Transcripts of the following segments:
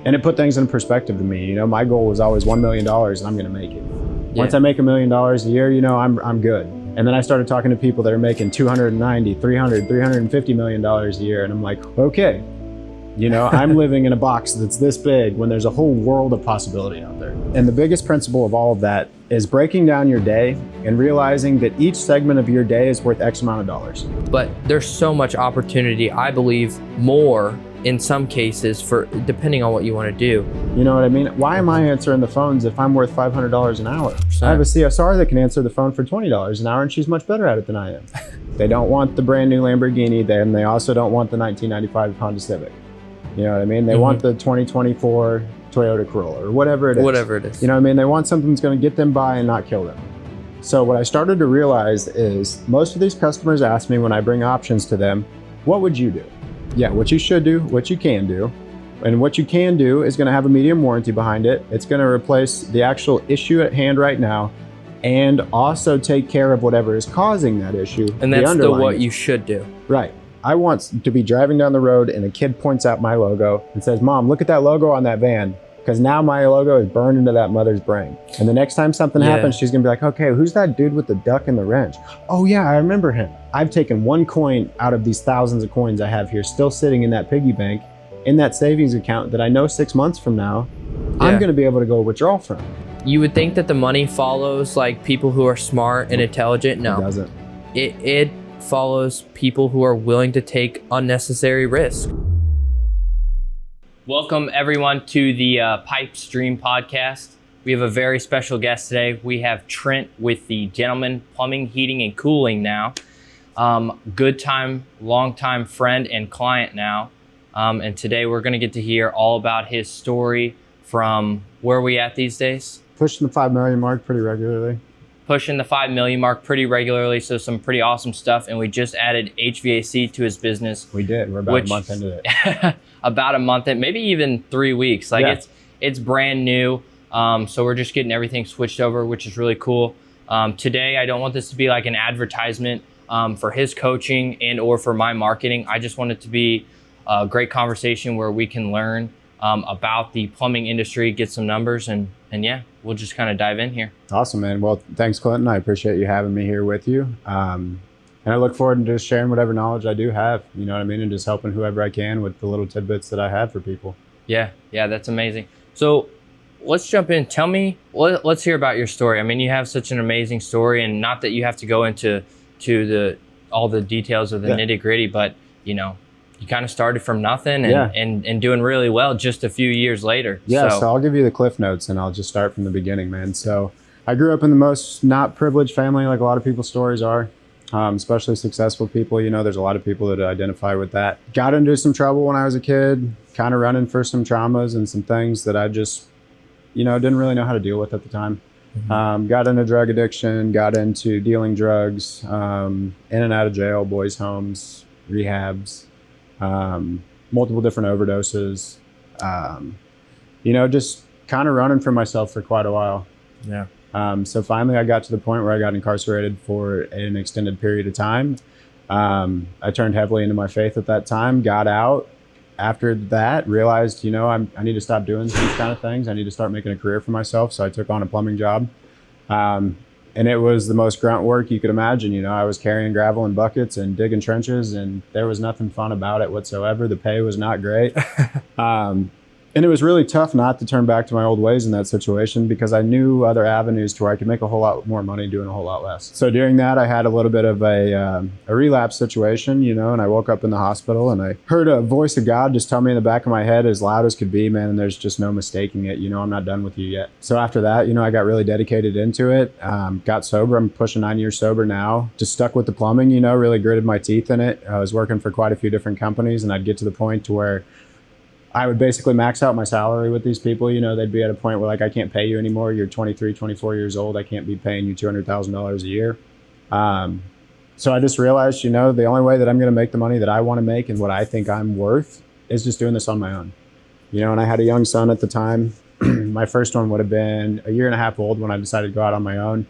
And it put things in perspective to me. You know, my goal was always $1 million and I'm going to make it. Once I make $1 million a year, you know, I'm good. And then I started talking to people that are making 290, 300, 350 million dollars a year. And I'm like, okay, you know, I'm living in a box that's this big when there's a whole world of possibility out there. And the biggest principle of all of that is breaking down your day and realizing that each segment of your day is worth X amount of dollars. But there's so much opportunity, I believe, more in some cases, for depending on what you want to do. You know what I mean? Why am I answering the phones if I'm worth $500 an hour? I have a CSR that can answer the phone for $20 an hour, and she's much better at it than I am. They don't want the brand new Lamborghini, then they also don't want the 1995 Honda Civic. You know what I mean? They want the 2024 Toyota Corolla or whatever it is. Whatever it is. You know what I mean? They want something that's going to get them by and not kill them. So what I started to realize is most of these customers ask me when I bring options to them, what would you do? Yeah, what you should do, what you can do. And what you can do is going to have a medium warranty behind it. It's going to replace the actual issue at hand right now and also take care of whatever is causing that issue. And that's what you should do. Right. I want to be driving down the road and a kid points out my logo and says, Mom, look at that logo on that van. Because now my logo is burned into that mother's brain. And the next time something happens, she's gonna be like, okay, who's that dude with the duck and the wrench? Oh yeah, I remember him. I've taken one coin out of these thousands of coins I have here, still sitting in that piggy bank, in that savings account that I know 6 months from now, I'm gonna be able to go withdraw from. You would think that the money follows like people who are smart and intelligent. No, it doesn't. It follows people who are willing to take unnecessary risk. Welcome everyone to the Pipe Stream podcast. We have a very special guest today. We have Trent with the Gentleman Plumbing, Heating, and Cooling now. Good time, long time friend and client now. And today we're gonna get to hear all about his story from where are we at these days? Pushing the 5 million mark pretty regularly. Pushing the 5 million mark pretty regularly, so some pretty awesome stuff. And we just added HVAC to his business. We did, we're about a month into it. About a month in, maybe even 3 weeks. Like it's brand new. So we're just getting everything switched over, which is really cool. Today, I don't want this to be like an advertisement for his coaching and or for my marketing. I just want it to be a great conversation where we can learn about the plumbing industry, get some numbers, and yeah, we'll just kind of dive in here. Awesome, man. Well, thanks, Clinton. I appreciate you having me here with you. And I look forward to just sharing whatever knowledge I do have, you know what I mean? And just helping whoever I can with the little tidbits that I have for people. Yeah, that's amazing. So let's jump in. Tell me, let's hear about your story. I mean, you have such an amazing story, and not that you have to go into all the details of the nitty gritty, but you know, you kind of started from nothing and doing really well just a few years later. Yeah, so I'll give you the cliff notes and I'll just start from the beginning, man. So I grew up in the most not privileged family, like a lot of people's stories are. Especially successful people, you know, there's a lot of people that identify with that. Got into some trouble when I was a kid, kind of running for some traumas and some things that I just, you know, didn't really know how to deal with at the time. Got into drug addiction, got into dealing drugs, in and out of jail, boys' homes, rehabs, multiple different overdoses, you know, just kind of running for myself for quite a while. Yeah. So finally I got to the point where I got incarcerated for an extended period of time. I turned heavily into my faith at that time, got out. After that, realized, you know, I need to stop doing these kind of things. I need to start making a career for myself. So I took on a plumbing job. And it was the most grunt work you could imagine. You know, I was carrying gravel in buckets and digging trenches, and there was nothing fun about it whatsoever. The pay was not great. And it was really tough not to turn back to my old ways in that situation because I knew other avenues to where I could make a whole lot more money doing a whole lot less. So during that, I had a little bit of a relapse situation, you know, and I woke up in the hospital and I heard a voice of God just tell me in the back of my head as loud as could be, man, and there's just no mistaking it. You know, I'm not done with you yet. So after that, you know, I got really dedicated into it, got sober. I'm pushing 9 years sober now. Just stuck with the plumbing, you know, really gritted my teeth in it. I was working for quite a few different companies, and I'd get to the point to where I would basically max out my salary with these people. You know, they'd be at a point where like, I can't pay you anymore. You're 23, 24 years old. I can't be paying you $200,000 a year. So I just realized, you know, the only way that I'm going to make the money that I want to make and what I think I'm worth is just doing this on my own. You know, and I had a young son at the time. My first one would have been 1.5 years old when I decided to go out on my own.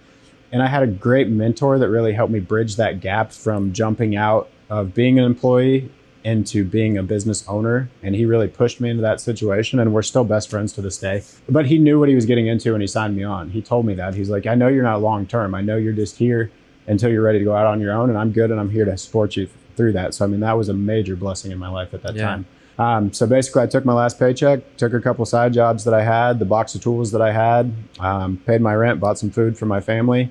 And I had a great mentor that really helped me bridge that gap from jumping out of being an employee into being a business owner, and he really pushed me into that situation, and we're still best friends to this day. But he knew what he was getting into when he signed me on. He told me that. He's like, I know you're not long term. I know you're just here until you're ready to go out on your own, and I'm good, and I'm here to support you through that. So I mean, that was a major blessing in my life at that time. So basically I took my last paycheck, took a couple side jobs that I had, the box of tools that I had, paid my rent, bought some food for my family,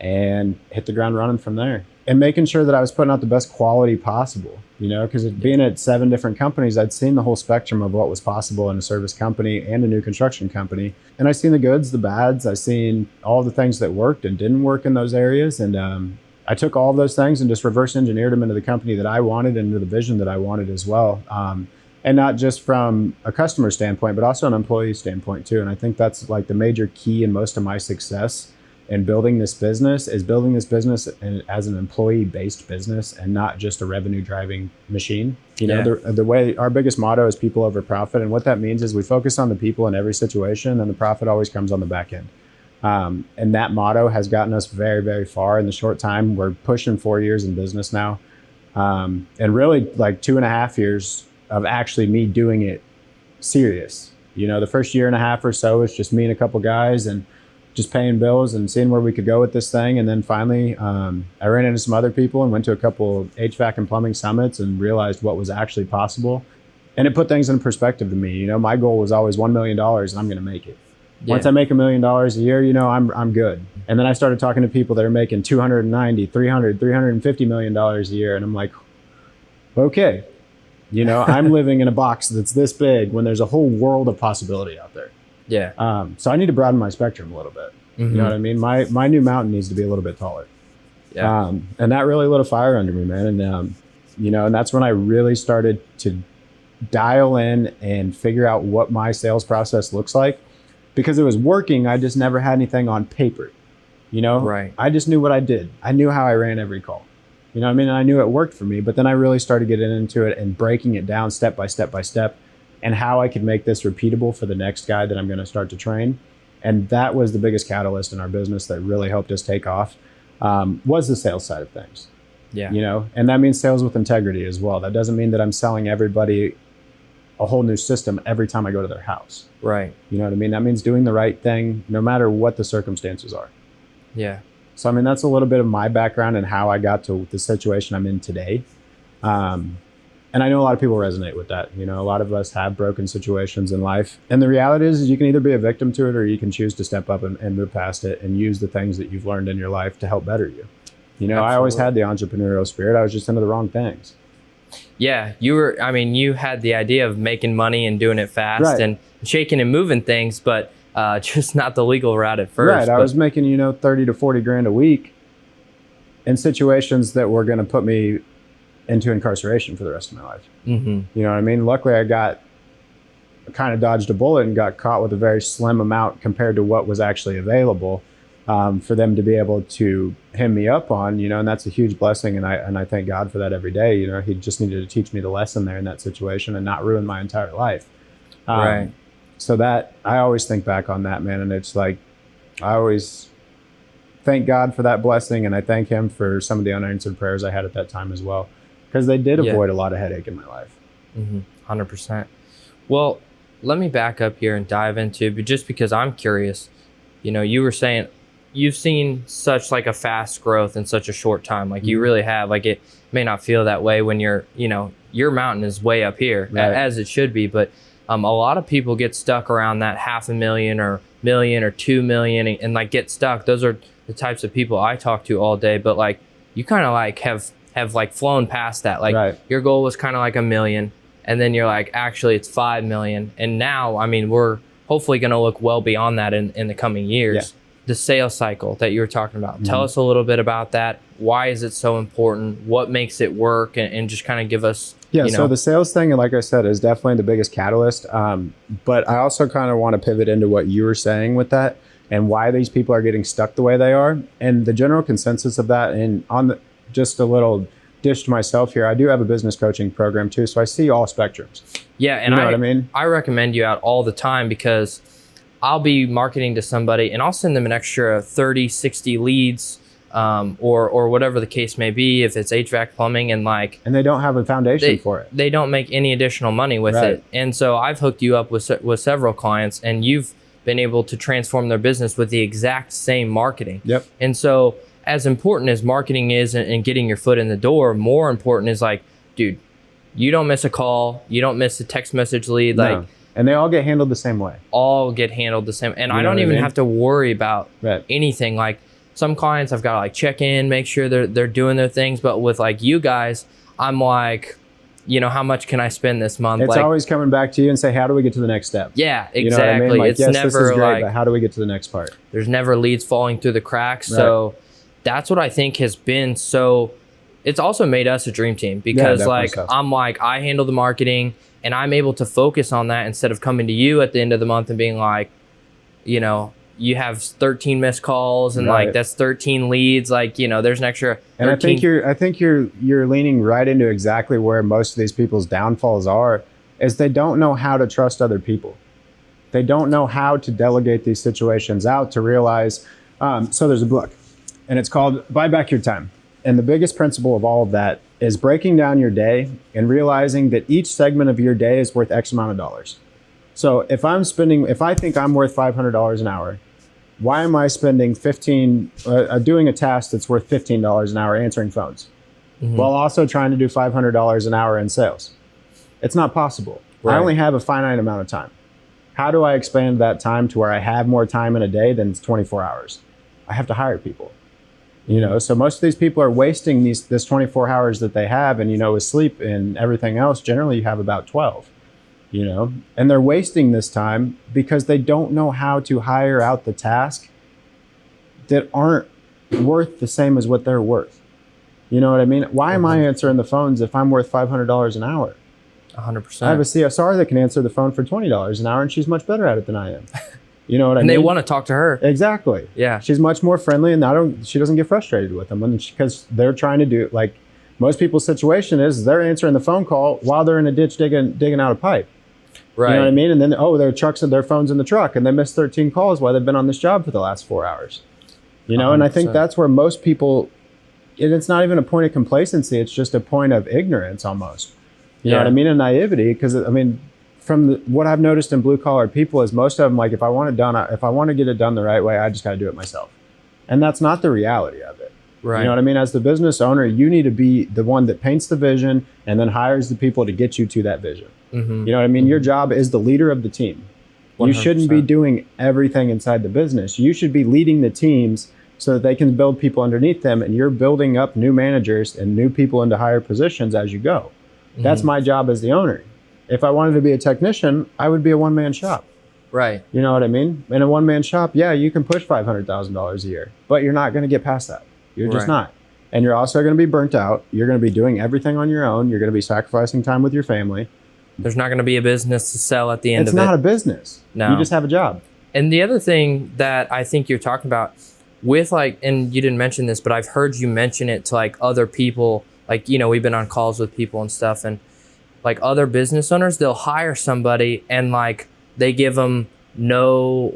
and hit the ground running from there. And making sure that I was putting out the best quality possible, you know, because being at 7 different companies, I'd seen the whole spectrum of what was possible in a service company and a new construction company. And I seen the goods, the bads, I seen all the things that worked and didn't work in those areas. And I took all of those things and just reverse engineered them into the company that I wanted and into the vision that I wanted as well. And not just from a customer standpoint, but also an employee standpoint too. And I think that's like the major key in most of my success in building this business as an employee-based business and not just a revenue-driving machine. You know, the way our biggest motto is people over profit. And what that means is we focus on the people in every situation, and the profit always comes on the back end. And that motto has gotten us very, very far in the short time. We're pushing 4 years in business now. And really like 2.5 years of actually me doing it serious. You know, the first 1.5 years or so was just me and a couple guys and just paying bills and seeing where we could go with this thing. And then finally, I ran into some other people and went to a couple HVAC and plumbing summits and realized what was actually possible. And it put things in perspective to me. You know, my goal was always $1 million and I'm going to make it. Once I make $1 million a year, you know, I'm good. And then I started talking to people that are making 290, 300, $350 million a year. And I'm like, okay, you know, I'm living in a box that's this big when there's a whole world of possibility out there. Yeah. So I need to broaden my spectrum a little bit. You know what I mean? My new mountain needs to be a little bit taller. Yeah. And that really lit a fire under me, man. And, you know, and that's when I really started to dial in and figure out what my sales process looks like. Because it was working, I just never had anything on paper, you know? Right. I just knew what I did. I knew how I ran every call. You know what I mean? And I knew it worked for me, but then I really started getting into it and breaking it down step by step by step and how I could make this repeatable for the next guy that I'm going to start to train. And that was the biggest catalyst in our business that really helped us take off, was the sales side of things. Yeah. You know, and that means sales with integrity as well. That doesn't mean that I'm selling everybody a whole new system every time I go to their house. Right. You know what I mean? That means doing the right thing no matter what the circumstances are. Yeah. So, I mean, that's a little bit of my background and how I got to the situation I'm in today. And I know a lot of people resonate with that. You know, a lot of us have broken situations in life. And the reality is you can either be a victim to it or you can choose to step up and move past it and use the things that you've learned in your life to help better you. You know, Absolutely. I always had the entrepreneurial spirit. I was just into the wrong things. Yeah, you had the idea of making money and doing it fast and shaking and moving things, but just not the legal route at first. Right, I was making, you know, 30 to 40 grand a week in situations that were going to put me into incarceration for the rest of my life. You know what I mean? Luckily, I kind of dodged a bullet and got caught with a very slim amount compared to what was actually available for them to be able to hem me up on, you know, and that's a huge blessing. And I thank God for that every day. You know, he just needed to teach me the lesson there in that situation and not ruin my entire life. Right. So that I always think back on that, man. And it's like, I always thank God for that blessing. And I thank him for some of the unanswered prayers I had at that time as well, because they did avoid a lot of headache in my life. 100%. Well, let me back up here and dive into, but just because I'm curious, you know, you were saying you've seen such like a fast growth in such a short time. Like you really have. Like it may not feel that way when you're, you know, your mountain is way up here as it should be. But a lot of people get stuck around that $500,000 or million or 2 million and like get stuck. Those are the types of people I talk to all day. But like you kind of like have like flown past that. Like your goal was kind of like 1 million. And then you're like, actually it's 5 million. And now, I mean, we're hopefully going to look well beyond that in the coming years. The sales cycle that you were talking about. Tell us a little bit about that. Why is it so important? What makes it work? And just kind of give us, So the sales thing, like I said, is definitely the biggest catalyst. But I also kind of want to pivot into what you were saying with that and why these people are getting stuck the way they are. And the general consensus of that, and just a little dish to myself here, I do have a business coaching program too. So I see all spectrums. Yeah. And you know what I mean? I recommend you out all the time because I'll be marketing to somebody and I'll send them an extra 30, 60 leads or whatever the case may be, if it's HVAC, plumbing, and like, and they don't have a foundation for it. They don't make any additional money with it. And so I've hooked you up with several clients, and you've been able to transform their business with the exact same marketing. Yep. And so as important as marketing is and getting your foot in the door, more important is like, dude, you don't miss a call, you don't miss a text message lead. No. Like, and they all get handled the same way. All get handled the same. And I don't even have to worry about anything. Like some clients I've got to like check in, make sure they're doing their things. But with like you guys, I'm like, you know, how much can I spend this month? It's like, always coming back to you and say, how do we get to the next step? Yeah, exactly. You know what I mean? Like, it's yes, never this is great, like, but how do we get to the next part? There's never leads falling through the cracks. So that's what I think has been so, it's also made us a dream team because like, I'm like, I handle the marketing and I'm able to focus on that instead of coming to you at the end of the month and being like, you know, you have 13 missed calls and like that's 13 leads. Like, you know, there's an extra 13. And I think you're leaning right into exactly where most of these people's downfalls are, is they don't know how to trust other people. They don't know how to delegate these situations out to realize. So there's a book and it's called Buy Back Your Time. And the biggest principle of all of that is breaking down your day and realizing that each segment of your day is worth X amount of dollars. So if I think I'm worth $500 an hour, why am I spending doing a task that's worth $15 an hour answering phones while also trying to do $500 an hour in sales? It's not possible. I only have a finite amount of time. How do I expand that time to where I have more time in a day than 24 hours? I have to hire people. You know, so most of these people are wasting this 24 hours that they have, and, you know, with sleep and everything else, generally you have about 12, you know, and they're wasting this time because they don't know how to hire out the task that aren't worth the same as what they're worth. You know what I mean? Why am I answering the phones if I'm worth $500 an hour? 100%. I have a CSR that can answer the phone for $20 an hour, and she's much better at it than I am. You know what I mean? And they want to talk to her. Exactly. Yeah. She's much more friendly, and she doesn't get frustrated with them because they're trying to do, like, most people's situation is they're answering the phone call while they're in a ditch digging out a pipe. Right. You know what I mean? And then, their phone's in the truck, and they missed 13 calls while they've been on this job for the last 4 hours. You know, 100%. And I think that's where most people, and it's not even a point of complacency, it's just a point of ignorance almost. You know what I mean? And naivety, because, I mean, from what I've noticed in blue collar people is most of them, like, if I want to get it done the right way, I just got to do it myself. And that's not the reality of it. Right. You know what I mean? As the business owner, you need to be the one that paints the vision and then hires the people to get you to that vision. You know what I mean? Your job is the leader of the team. 100%. You shouldn't be doing everything inside the business. You should be leading the teams so that they can build people underneath them, and you're building up new managers and new people into higher positions as you go. That's my job as the owner. If I wanted to be a technician, I would be a one-man shop. Right. You know what I mean? In a one-man shop, yeah, you can push $500,000 a year, but you're not going to get past that. You're just not. And you're also going to be burnt out. You're going to be doing everything on your own. You're going to be sacrificing time with your family. There's not going to be a business to sell at the end of it. It's not a business. No. You just have a job. And the other thing that I think you're talking about with, like, and you didn't mention this, but I've heard you mention it to, like, other people. Like, you know, we've been on calls with people and stuff, and like other business owners, they'll hire somebody and like they give them no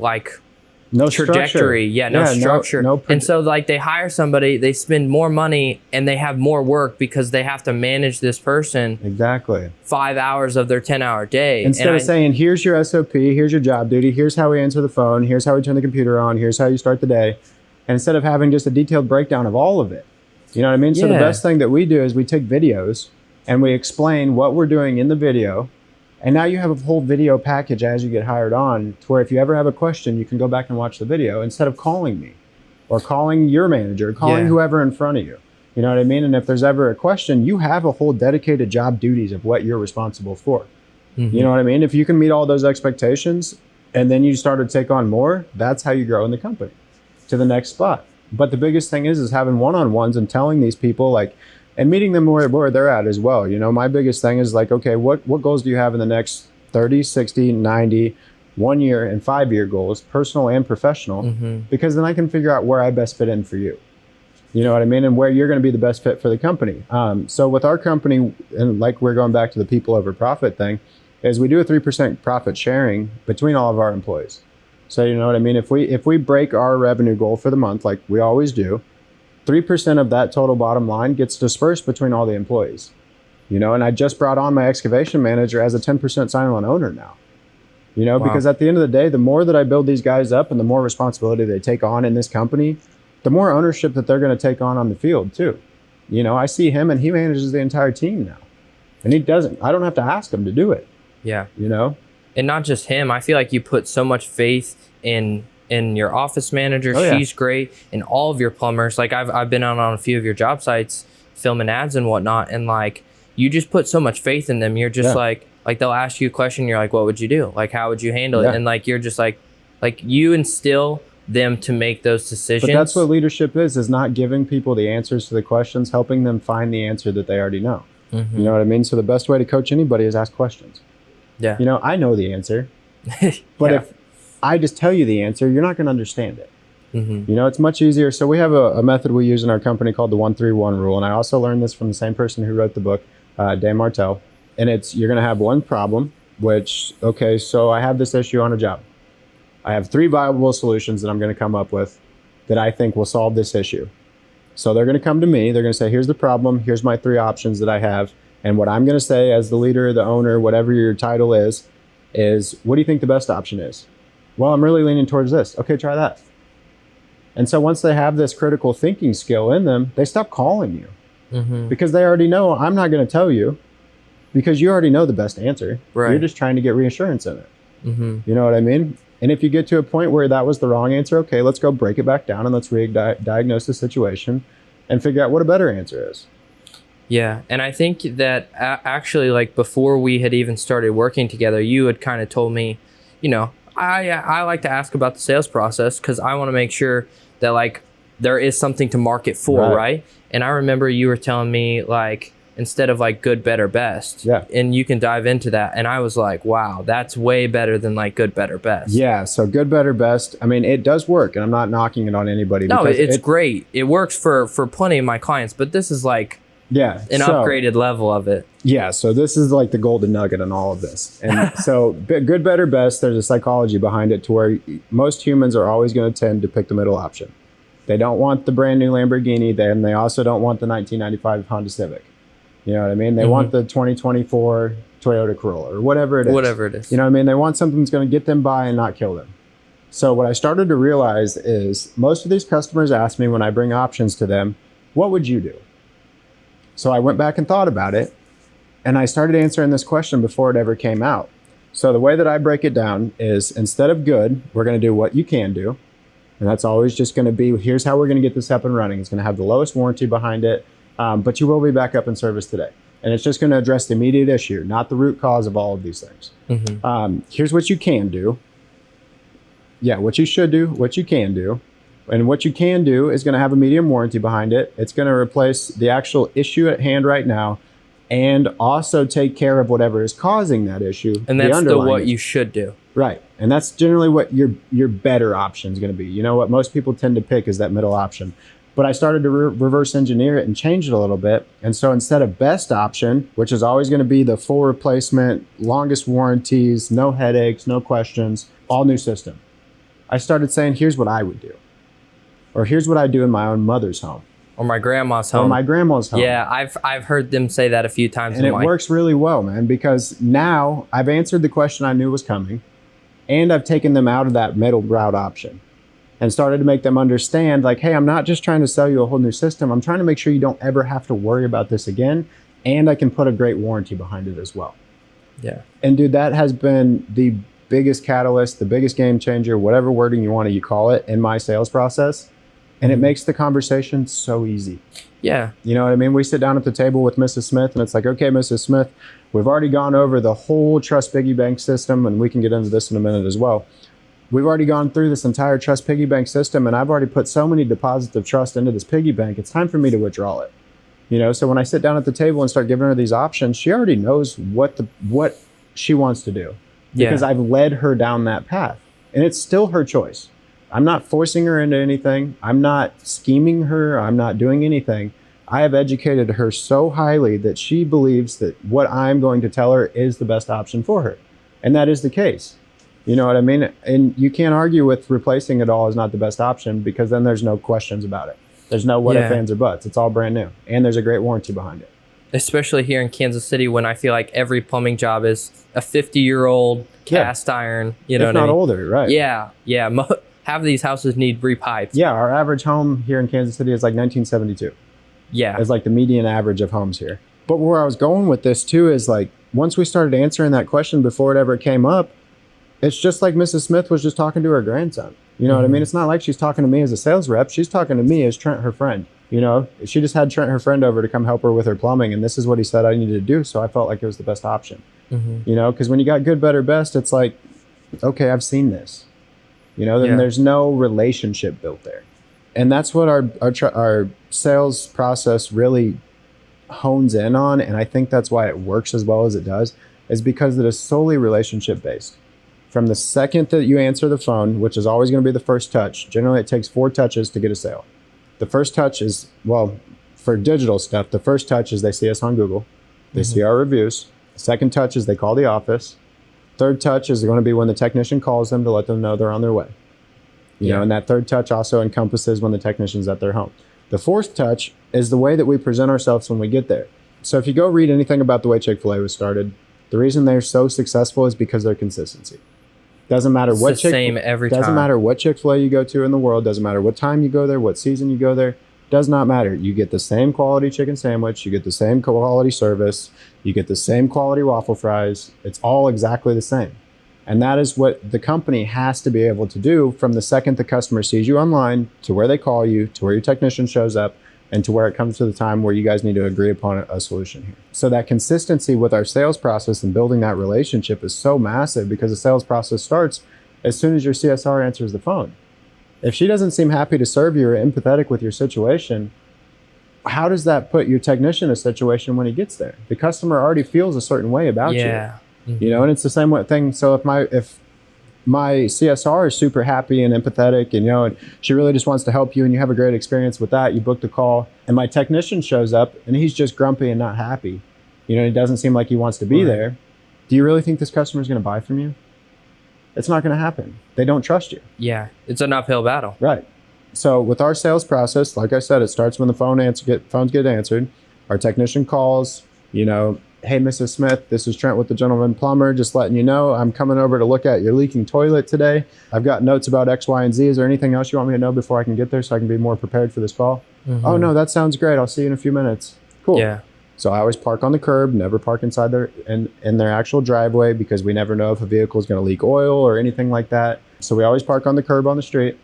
trajectory. Structure. No structure. And so like they hire somebody, they spend more money and they have more work because they have to manage this person. Exactly. 5 hours of their 10-hour day. Instead of saying, here's your SOP, here's your job duty, here's how we answer the phone, here's how we turn the computer on, here's how you start the day. And instead of having just a detailed breakdown of all of it, you know what I mean? So the best thing that we do is we take videos and we explain what we're doing in the video. And now you have a whole video package as you get hired on, to where if you ever have a question, you can go back and watch the video instead of calling me or calling your manager, calling whoever in front of you. You know what I mean? And if there's ever a question, you have a whole dedicated job duties of what you're responsible for. You know what I mean? If you can meet all those expectations and then you start to take on more, that's how you grow in the company to the next spot. But the biggest thing is having one-on-ones and telling these people, like, and meeting them where they're at as well. You know, my biggest thing is like, okay, what goals do you have in the next 30, 60, 90, 1 year and 5 year goals, personal and professional, because then I can figure out where I best fit in for you. You know what I mean? And where you're going to be the best fit for the company. So with our company, and like we're going back to the people over profit thing, is we do a 3% profit sharing between all of our employees. So you know what I mean? If we break our revenue goal for the month, like we always do, 3% of that total bottom line gets dispersed between all the employees. And I just brought on my excavation manager as a 10% sign-on owner now. Because at the end of the day, the more that I build these guys up and the more responsibility they take on in this company, the more ownership that they're going to take on the field too. I see him and he manages the entire team now. And he doesn't. I don't have to ask him to do it. Yeah. And not just him. I feel like you put so much faith in your office manager. Oh, yeah. She's great. And all of your plumbers. Like I've been on a few of your job sites filming ads and whatnot. And like you just put so much faith in them. You're just like they'll ask you a question. You're like, what would you do? Like, how would you handle it? And like, you're just like you instill them to make those decisions. But that's what leadership is not giving people the answers to the questions, helping them find the answer that they already know. Mm-hmm. You know what I mean? So the best way to coach anybody is ask questions. Yeah. I know the answer, but if I just tell you the answer, you're not going to understand it. Mm-hmm. It's much easier. So we have a method we use in our company called the 1-3-1 rule. And I also learned this from the same person who wrote the book, Dan Martell. And you're going to have one problem, so I have this issue on a job. I have 3 viable solutions that I'm going to come up with that I think will solve this issue. So they're going to come to me. They're going to say, here's the problem. Here's my 3 options that I have. And what I'm going to say as the leader, the owner, whatever your title is, what do you think the best option is? Well, I'm really leaning towards this. Okay, try that. And so once they have this critical thinking skill in them, they stop calling you because they already know I'm not going to tell you because you already know the best answer. Right. You're just trying to get reassurance in it. Mm-hmm. You know what I mean? And if you get to a point where that was the wrong answer, okay, let's go break it back down and let's diagnose the situation and figure out what a better answer is. Yeah. And I think that actually, like before we had even started working together, you had kind of told me, I like to ask about the sales process because I want to make sure that like there is something to market for, right? And I remember you were telling me like, instead of like good, better, best. Yeah. And you can dive into that. And I was like, wow, that's way better than like good, better, best. Yeah. So good, better, best. I mean, it does work and I'm not knocking it on anybody. No, it's great. It works for plenty of my clients, but this is like an upgraded level of it. Yeah. So this is like the golden nugget in all of this. And so good, better, best, there's a psychology behind it to where most humans are always going to tend to pick the middle option. They don't want the brand new Lamborghini, then they also don't want the 1995 Honda Civic. You know what I mean? They want the 2024 Toyota Corolla or whatever it is. Whatever it is. You know what I mean? They want something that's going to get them by and not kill them. So what I started to realize is most of these customers ask me when I bring options to them, what would you do? So I went back and thought about it and I started answering this question before it ever came out. So the way that I break it down is instead of good, we're going to do what you can do. And that's always just going to be, here's how we're going to get this up and running. It's going to have the lowest warranty behind it. But you will be back up in service today. And it's just going to address the immediate issue, not the root cause of all of these things. Mm-hmm. Here's what you can do. Yeah, what you should do, what you can do. And what you can do is going to have a medium warranty behind it. It's going to replace the actual issue at hand right now and also take care of whatever is causing that issue. And that's what you should do. Right. And that's generally what your better option is going to be. What most people tend to pick is that middle option. But I started to reverse engineer it and change it a little bit. And so instead of best option, which is always going to be the full replacement, longest warranties, no headaches, no questions, all new system, I started saying, here's what I would do. Or here's what I do in my own mother's home. Or my grandma's home. Or my grandma's home. Yeah, I've heard them say that a few times. And it works really well, man, because now I've answered the question I knew was coming and I've taken them out of that middle route option. And started to make them understand like, hey, I'm not just trying to sell you a whole new system. I'm trying to make sure you don't ever have to worry about this again. And I can put a great warranty behind it as well. Yeah. And dude, that has been the biggest catalyst, the biggest game changer, whatever wording you want to call it in my sales process. And it makes the conversation so easy. Yeah. You know what I mean? We sit down at the table with Mrs. Smith and it's like, okay, Mrs. Smith, we've already gone over the whole Trust Piggy Bank system and we can get into this in a minute as well. We've already gone through this entire Trust Piggy Bank system and I've already put so many deposits of trust into this piggy bank. It's time for me to withdraw it. So when I sit down at the table and start giving her these options, she already knows what she wants to do because I've led her down that path and it's still her choice. I'm not forcing her into anything. I'm not scheming her. I'm not doing anything. I have educated her so highly that she believes that what I'm going to tell her is the best option for her. And that is the case. You know what I mean? And you can't argue with replacing it all as not the best option because then there's no questions about it. There's no what if, ands, or buts. It's all brand new. And there's a great warranty behind it. Especially here in Kansas City, when I feel like every plumbing job is a 50-year-old cast iron, you know, if not older, right? Yeah. Half of these houses need repiped. Yeah, our average home here in Kansas City is like 1972. Yeah. It's like the median average of homes here. But where I was going with this too is like, once we started answering that question before it ever came up, it's just like Mrs. Smith was just talking to her grandson. You know what I mean? It's not like she's talking to me as a sales rep. She's talking to me as Trent, her friend. You know, she just had Trent, her friend, over to come help her with her plumbing. And this is what he said I needed to do. So I felt like it was the best option. You know, because when you got good, better, best, it's like, okay, I've seen this. You know, then there's no relationship built there. And that's what our sales process really hones in on. And I think that's why it works as well as it does, is because it is solely relationship based. From the second that you answer the phone, which is always going to be the first touch, generally it takes 4 touches to get a sale. The first touch is, well, for digital stuff, the first touch is they see us on Google. They see our reviews. Second touch is they call the office. Third touch is going to be when the technician calls them to let them know they're on their way. You know, and that third touch also encompasses when the technician's at their home. The fourth touch is the way that we present ourselves when we get there. So if you go read anything about the way Chick-fil-A was started, the reason they're so successful is because of their consistency. Doesn't matter what same every time. Doesn't matter what Chick-fil-A you go to in the world. Doesn't matter what time you go there, what season you go there. Does not matter. You get the same quality chicken sandwich. You get the same quality service. You get the same quality waffle fries. It's all exactly the same. And that is what the company has to be able to do from the second the customer sees you online to where they call you, to where your technician shows up, and to where it comes to the time where you guys need to agree upon a solution here. So that consistency with our sales process and building that relationship is so massive, because the sales process starts as soon as your CSR answers the phone. If she doesn't seem happy to serve you or empathetic with your situation, how does that put your technician in a situation when he gets there? The customer already feels a certain way about you. You know, and it's the same thing. So if my CSR is super happy and empathetic, and, you know, and she really just wants to help you and you have a great experience with that, you booked a call, and my technician shows up and he's just grumpy and not happy, you know, it doesn't seem like he wants to be there. Do you really think this customer is going to buy from you? It's not going to happen. They don't trust you. Yeah, it's an uphill battle. Right. So with our sales process, like I said, it starts when the phones get answered. Our technician calls, you know, hey, Mrs. Smith, this is Trent with the Gentleman Plumber. Just letting you know, I'm coming over to look at your leaking toilet today. I've got notes about X, Y, and Z. Is there anything else you want me to know before I can get there so I can be more prepared for this call? Oh, no, that sounds great. I'll see you in a few minutes. Cool. Yeah. So I always park on the curb, never park inside in their actual driveway, because we never know if a vehicle is going to leak oil or anything like that. So we always park on the curb on the street.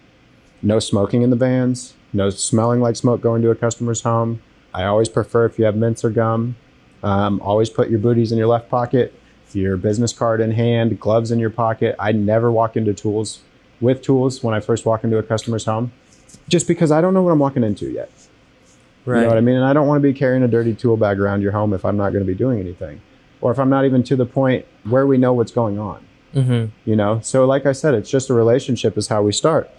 No smoking in the vans. No smelling like smoke going to a customer's home. I always prefer if you have mints or gum. Always put your booties in your left pocket, your business card in hand, gloves in your pocket. I never walk into tools when I first walk into a customer's home, just because I don't know what I'm walking into yet. Right. You know what I mean? And I don't want to be carrying a dirty tool bag around your home if I'm not going to be doing anything, or if I'm not even to the point where we know what's going on. You know? So like I said, it's just a relationship is how we start.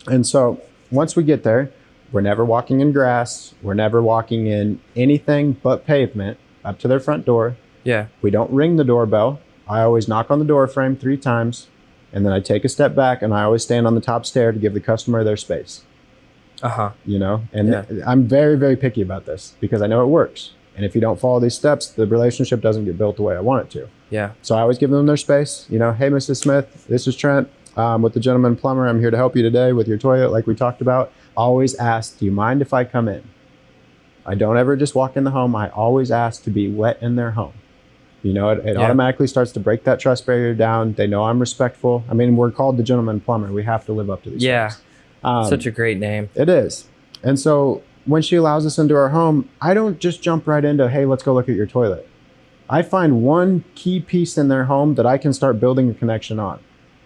And so once we get there, we're never walking in grass. We're never walking in anything but pavement up to their front door. Yeah. We don't ring the doorbell. I always knock on the door frame 3 times, and then I take a step back, and I always stand on the top stair to give the customer their space. You know, and I'm very, very picky about this, because I know it works. And if you don't follow these steps, the relationship doesn't get built the way I want it to. Yeah. So I always give them their space. You know, hey, Mrs. Smith, this is Trent with the Gentleman Plumber. I'm here to help you today with your toilet, like we talked about. Always ask, do you mind if I come in? I don't ever just walk in the home. I always ask to be let in their home. You know, it automatically starts to break that trust barrier down. They know I'm respectful. I mean, we're called the Gentleman Plumber. We have to live up to these things. Such a great name. It is. And so when she allows us into our home, I don't just jump right into, hey, let's go look at your toilet. I find one key piece in their home that I can start building a connection on.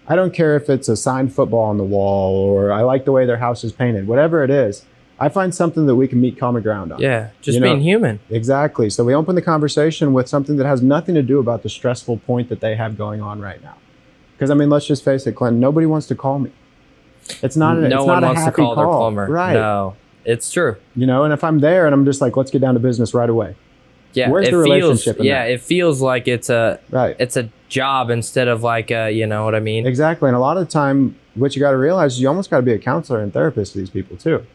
I don't care if it's a signed football on the wall, or I like the way their house is painted, whatever it is. I find something that we can meet common ground on. Yeah, just being human. Exactly. So we open the conversation with something that has nothing to do about the stressful point that they have going on right now. Because, I mean, let's just face it, Clinton, nobody wants to call me. It's not a, no it's one not wants a to happy call their plumber. Right. No, it's true. You know, and if I'm there and I'm just like, let's get down to business right away. Yeah, where's the relationship in that? It feels like it's a job instead of like a, you know what I mean? Exactly. And a lot of the time, what you got to realize is you almost got to be a counselor and therapist to these people too.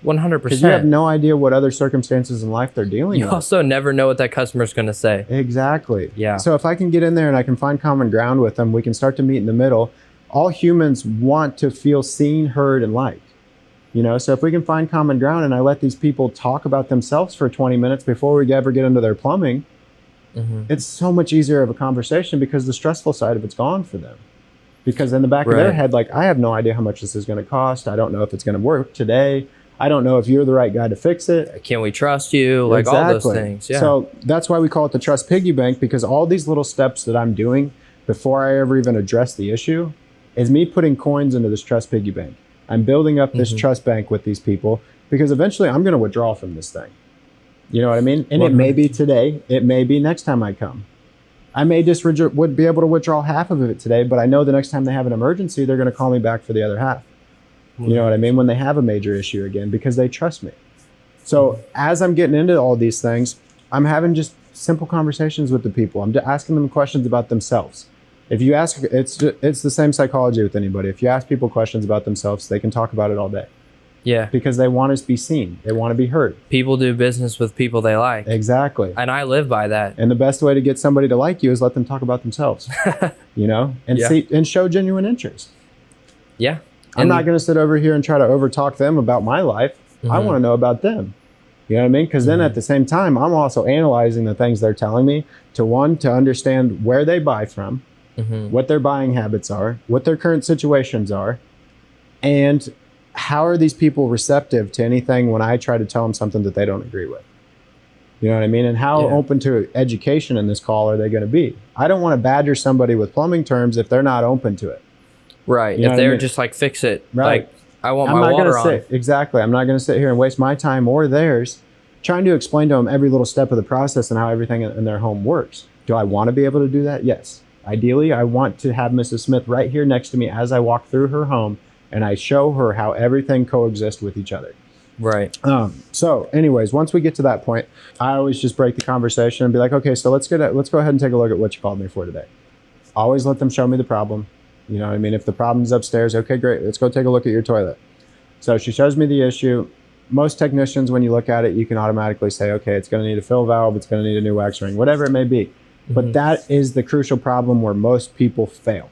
100%. Because you have no idea what other circumstances in life they're dealing with. You also never know what that customer's going to say. Exactly. Yeah. So if I can get in there and I can find common ground with them, we can start to meet in the middle. All humans want to feel seen, heard, and liked. So if we can find common ground and I let these people talk about themselves for 20 minutes before we ever get into their plumbing, it's so much easier of a conversation because the stressful side of it's gone for them. Because in the back of their head, like, I have no idea how much this is going to cost. I don't know if it's going to work today. I don't know if you're the right guy to fix it. Can we trust you? Like all those things. Yeah. So that's why we call it the trust piggy bank, because all these little steps that I'm doing before I ever even address the issue is me putting coins into this trust piggy bank. I'm building up this trust bank with these people because eventually I'm going to withdraw from this thing. You know what I mean? And it may be today. It may be next time I come. I may just would be able to withdraw half of it today, but I know the next time they have an emergency, they're going to call me back for the other half. You know what I mean? When they have a major issue again, because they trust me. So as I'm getting into all these things, I'm having just simple conversations with the people. I'm asking them questions about themselves. If you ask, it's the same psychology with anybody. If you ask people questions about themselves, they can talk about it all day. Yeah. Because they want to be seen. They want to be heard. People do business with people they like. Exactly. And I live by that. And the best way to get somebody to like you is let them talk about themselves. And see and show genuine interest. Yeah. I'm not going to sit over here and try to overtalk them about my life. I want to know about them. You know what I mean? Because then at the same time, I'm also analyzing the things they're telling me to understand where they buy from, what their buying habits are, what their current situations are, and how are these people receptive to anything when I try to tell them something that they don't agree with? You know what I mean? And how open to education in this call are they going to be? I don't want to badger somebody with plumbing terms if they're not open to it. Right. If they're just like, fix it. Right. Like, I want my water on. Exactly. I'm not going to sit here and waste my time or theirs trying to explain to them every little step of the process and how everything in their home works. Do I want to be able to do that? Yes. Ideally, I want to have Mrs. Smith right here next to me as I walk through her home and I show her how everything coexists with each other. Right. So anyways, once we get to that point, I always just break the conversation and be like, okay, so let's go ahead and take a look at what you called me for today. Always let them show me the problem. You know what I mean? If the problem's upstairs, okay, great. Let's go take a look at your toilet. So she shows me the issue. Most technicians, when you look at it, you can automatically say, okay, it's going to need a fill valve. It's going to need a new wax ring, whatever it may be. But that is the crucial problem where most people fail,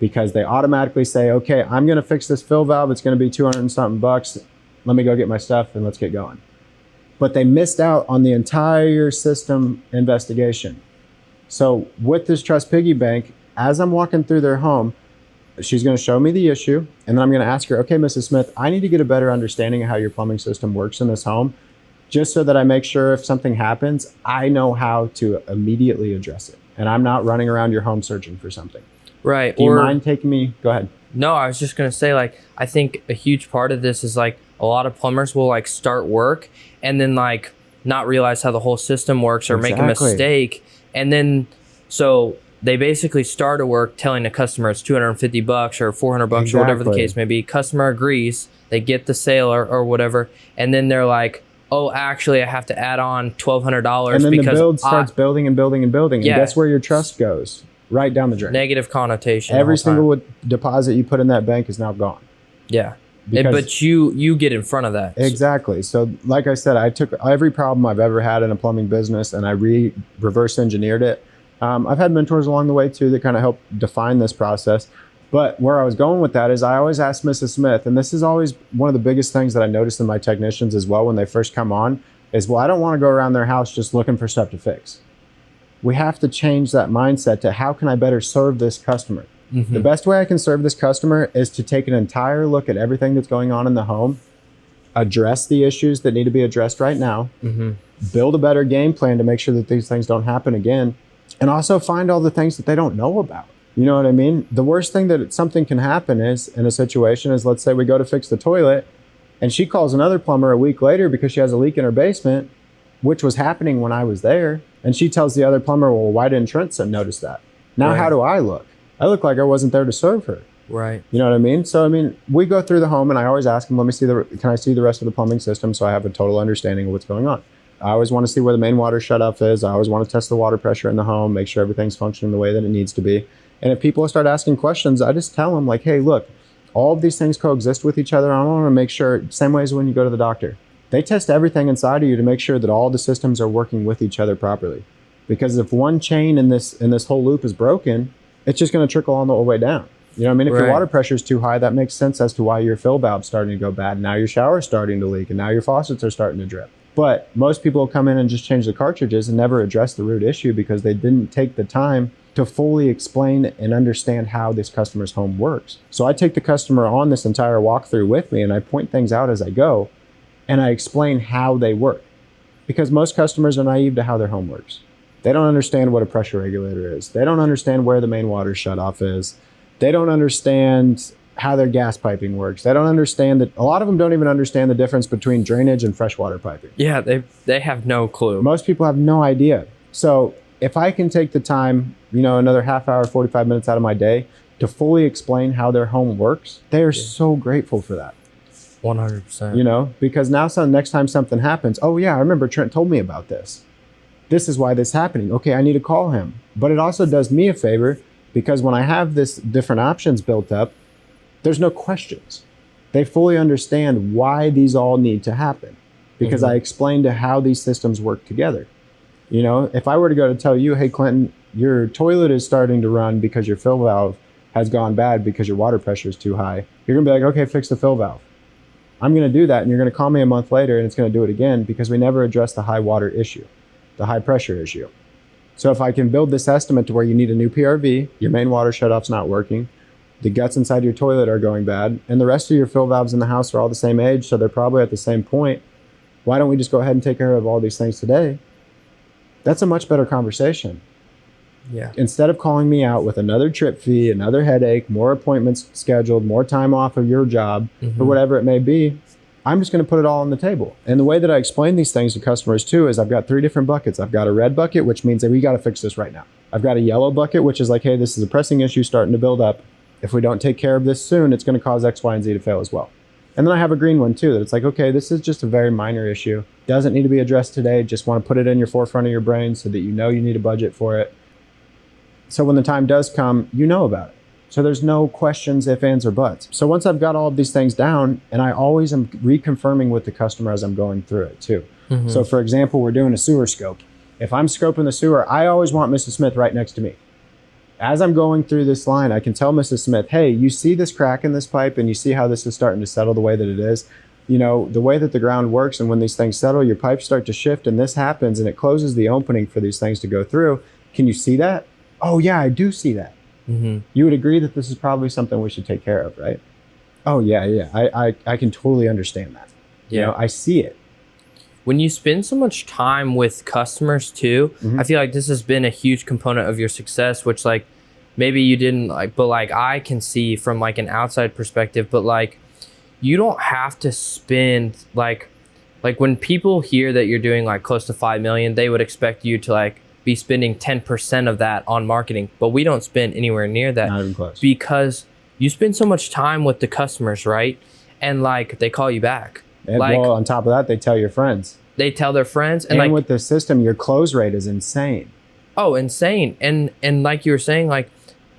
because they automatically say, okay, I'm going to fix this fill valve. It's going to be 200 and something bucks. Let me go get my stuff and let's get going. But they missed out on the entire system investigation. So with this trust piggy bank, as I'm walking through their home, she's going to show me the issue. And then I'm going to ask her, okay, Mrs. Smith, I need to get a better understanding of how your plumbing system works in this home, just so that I make sure if something happens, I know how to immediately address it. And I'm not running around your home searching for something. Right. Do you mind taking me? Go ahead. No, I was just going to say, like, I think a huge part of this is like a lot of plumbers will like start work and then like not realize how the whole system works or make a mistake. And then, so they basically start a work telling the customer it's 250 bucks or 400 bucks or whatever the case may be. Customer agrees, they get the sale or whatever. And then they're like, oh, actually, I have to add on $1,200 and then because the build starts building and building and building. And guess where your trust goes? Right down the drain. Negative connotation. Every single deposit you put in that bank is now gone. Yeah. But you get in front of that. Exactly. So like I said, I took every problem I've ever had in a plumbing business and I reverse engineered it. I've had mentors along the way too that kind of help define this process. But where I was going with that is I always ask Mrs. Smith, and this is always one of the biggest things that I notice in my technicians as well when they first come on, is, well, I don't want to go around their house just looking for stuff to fix. We have to change that mindset to how can I better serve this customer? The best way I can serve this customer is to take an entire look at everything that's going on in the home, address the issues that need to be addressed right now, build a better game plan to make sure that these things don't happen again, and also find all the things that they don't know about. You know what I mean? The worst thing that something can happen is in a situation is, let's say we go to fix the toilet and she calls another plumber a week later because she has a leak in her basement, which was happening when I was there. And she tells the other plumber, well, why didn't Trent notice that? Now, how do I look? I look like I wasn't there to serve her. Right. You know what I mean? So, I mean, we go through the home and I always ask them, can I see the rest of the plumbing system so I have a total understanding of what's going on? I always want to see where the main water shutoff is. I always want to test the water pressure in the home, make sure everything's functioning the way that it needs to be. And if people start asking questions, I just tell them like, hey, look, all of these things coexist with each other. I want to make sure, same way as when you go to the doctor. They test everything inside of you to make sure that all the systems are working with each other properly. Because if one chain in this whole loop is broken, it's just going to trickle all the way down. You know what I mean? If your water pressure is too high, that makes sense as to why your fill valve's starting to go bad. Now your shower's starting to leak, and now your faucets are starting to drip. But most people will come in and just change the cartridges and never address the root issue because they didn't take the time to fully explain and understand how this customer's home works. So I take the customer on this entire walkthrough with me, and I point things out as I go, and I explain how they work. Because most customers are naive to how their home works. They don't understand what a pressure regulator is. They don't understand where the main water shutoff is. They don't understand how their gas piping works. They don't understand that. A lot of them don't even understand the difference between drainage and freshwater piping. Yeah, they have no clue. Most people have no idea. So if I can take the time, another half hour, 45 minutes out of my day to fully explain how their home works, they are so grateful for that. 100%. Because now next time something happens, oh yeah, I remember Trent told me about this. This is why this is happening. Okay, I need to call him. But it also does me a favor because when I have this different options built up, there's no questions. They fully understand why these all need to happen because I explained to how these systems work together. If I were to go to tell you, hey, Clinton, your toilet is starting to run because your fill valve has gone bad because your water pressure is too high, you're gonna be like, okay, fix the fill valve. I'm gonna do that, and you're gonna call me a month later and it's gonna do it again because we never addressed the high water issue, the high pressure issue. So if I can build this estimate to where you need a new PRV, your main water shutoff's not working, the guts inside your toilet are going bad, and the rest of your fill valves in the house are all the same age, so they're probably at the same point, why don't we just go ahead and take care of all these things today? That's a much better conversation. Yeah. Instead of calling me out with another trip fee, another headache, more appointments scheduled, more time off of your job, or whatever it may be, I'm just going to put it all on the table. And the way that I explain these things to customers too is I've got 3 different buckets. I've got a red bucket, which means that we got to fix this right now. I've got a yellow bucket, which is like, hey, this is a pressing issue starting to build up. If we don't take care of this soon, it's going to cause X, Y, and Z to fail as well. And then I have a green one too, that it's like, okay, this is just a very minor issue. Doesn't need to be addressed today. Just want to put it in your forefront of your brain so that you need a budget for it. So when the time does come, you know about it. So there's no questions, ifs, ands, or buts. So once I've got all of these things down, and I always am reconfirming with the customer as I'm going through it too. So for example, we're doing a sewer scope. If I'm scoping the sewer, I always want Mrs. Smith right next to me. As I'm going through this line, I can tell Mrs. Smith, hey, you see this crack in this pipe and you see how this is starting to settle the way that it is? The way that the ground works, and when these things settle, your pipes start to shift and this happens and it closes the opening for these things to go through. Can you see that? Oh yeah, I do see that. You would agree that this is probably something we should take care of, right? Oh yeah. I can totally understand that. I see it. When you spend so much time with customers too, I feel like this has been a huge component of your success, which like maybe you didn't like, but like I can see from like an outside perspective, but like you don't have to spend like when people hear that you're doing like close to 5 million, they would expect you to like be spending 10% of that on marketing, but we don't spend anywhere near that. Not even close. Because you spend so much time with the customers, right? And like they call you back. And like, well, on top of that, they tell your friends. They tell their friends. And like, with the system, your close rate is insane. Oh, insane. And like you were saying, like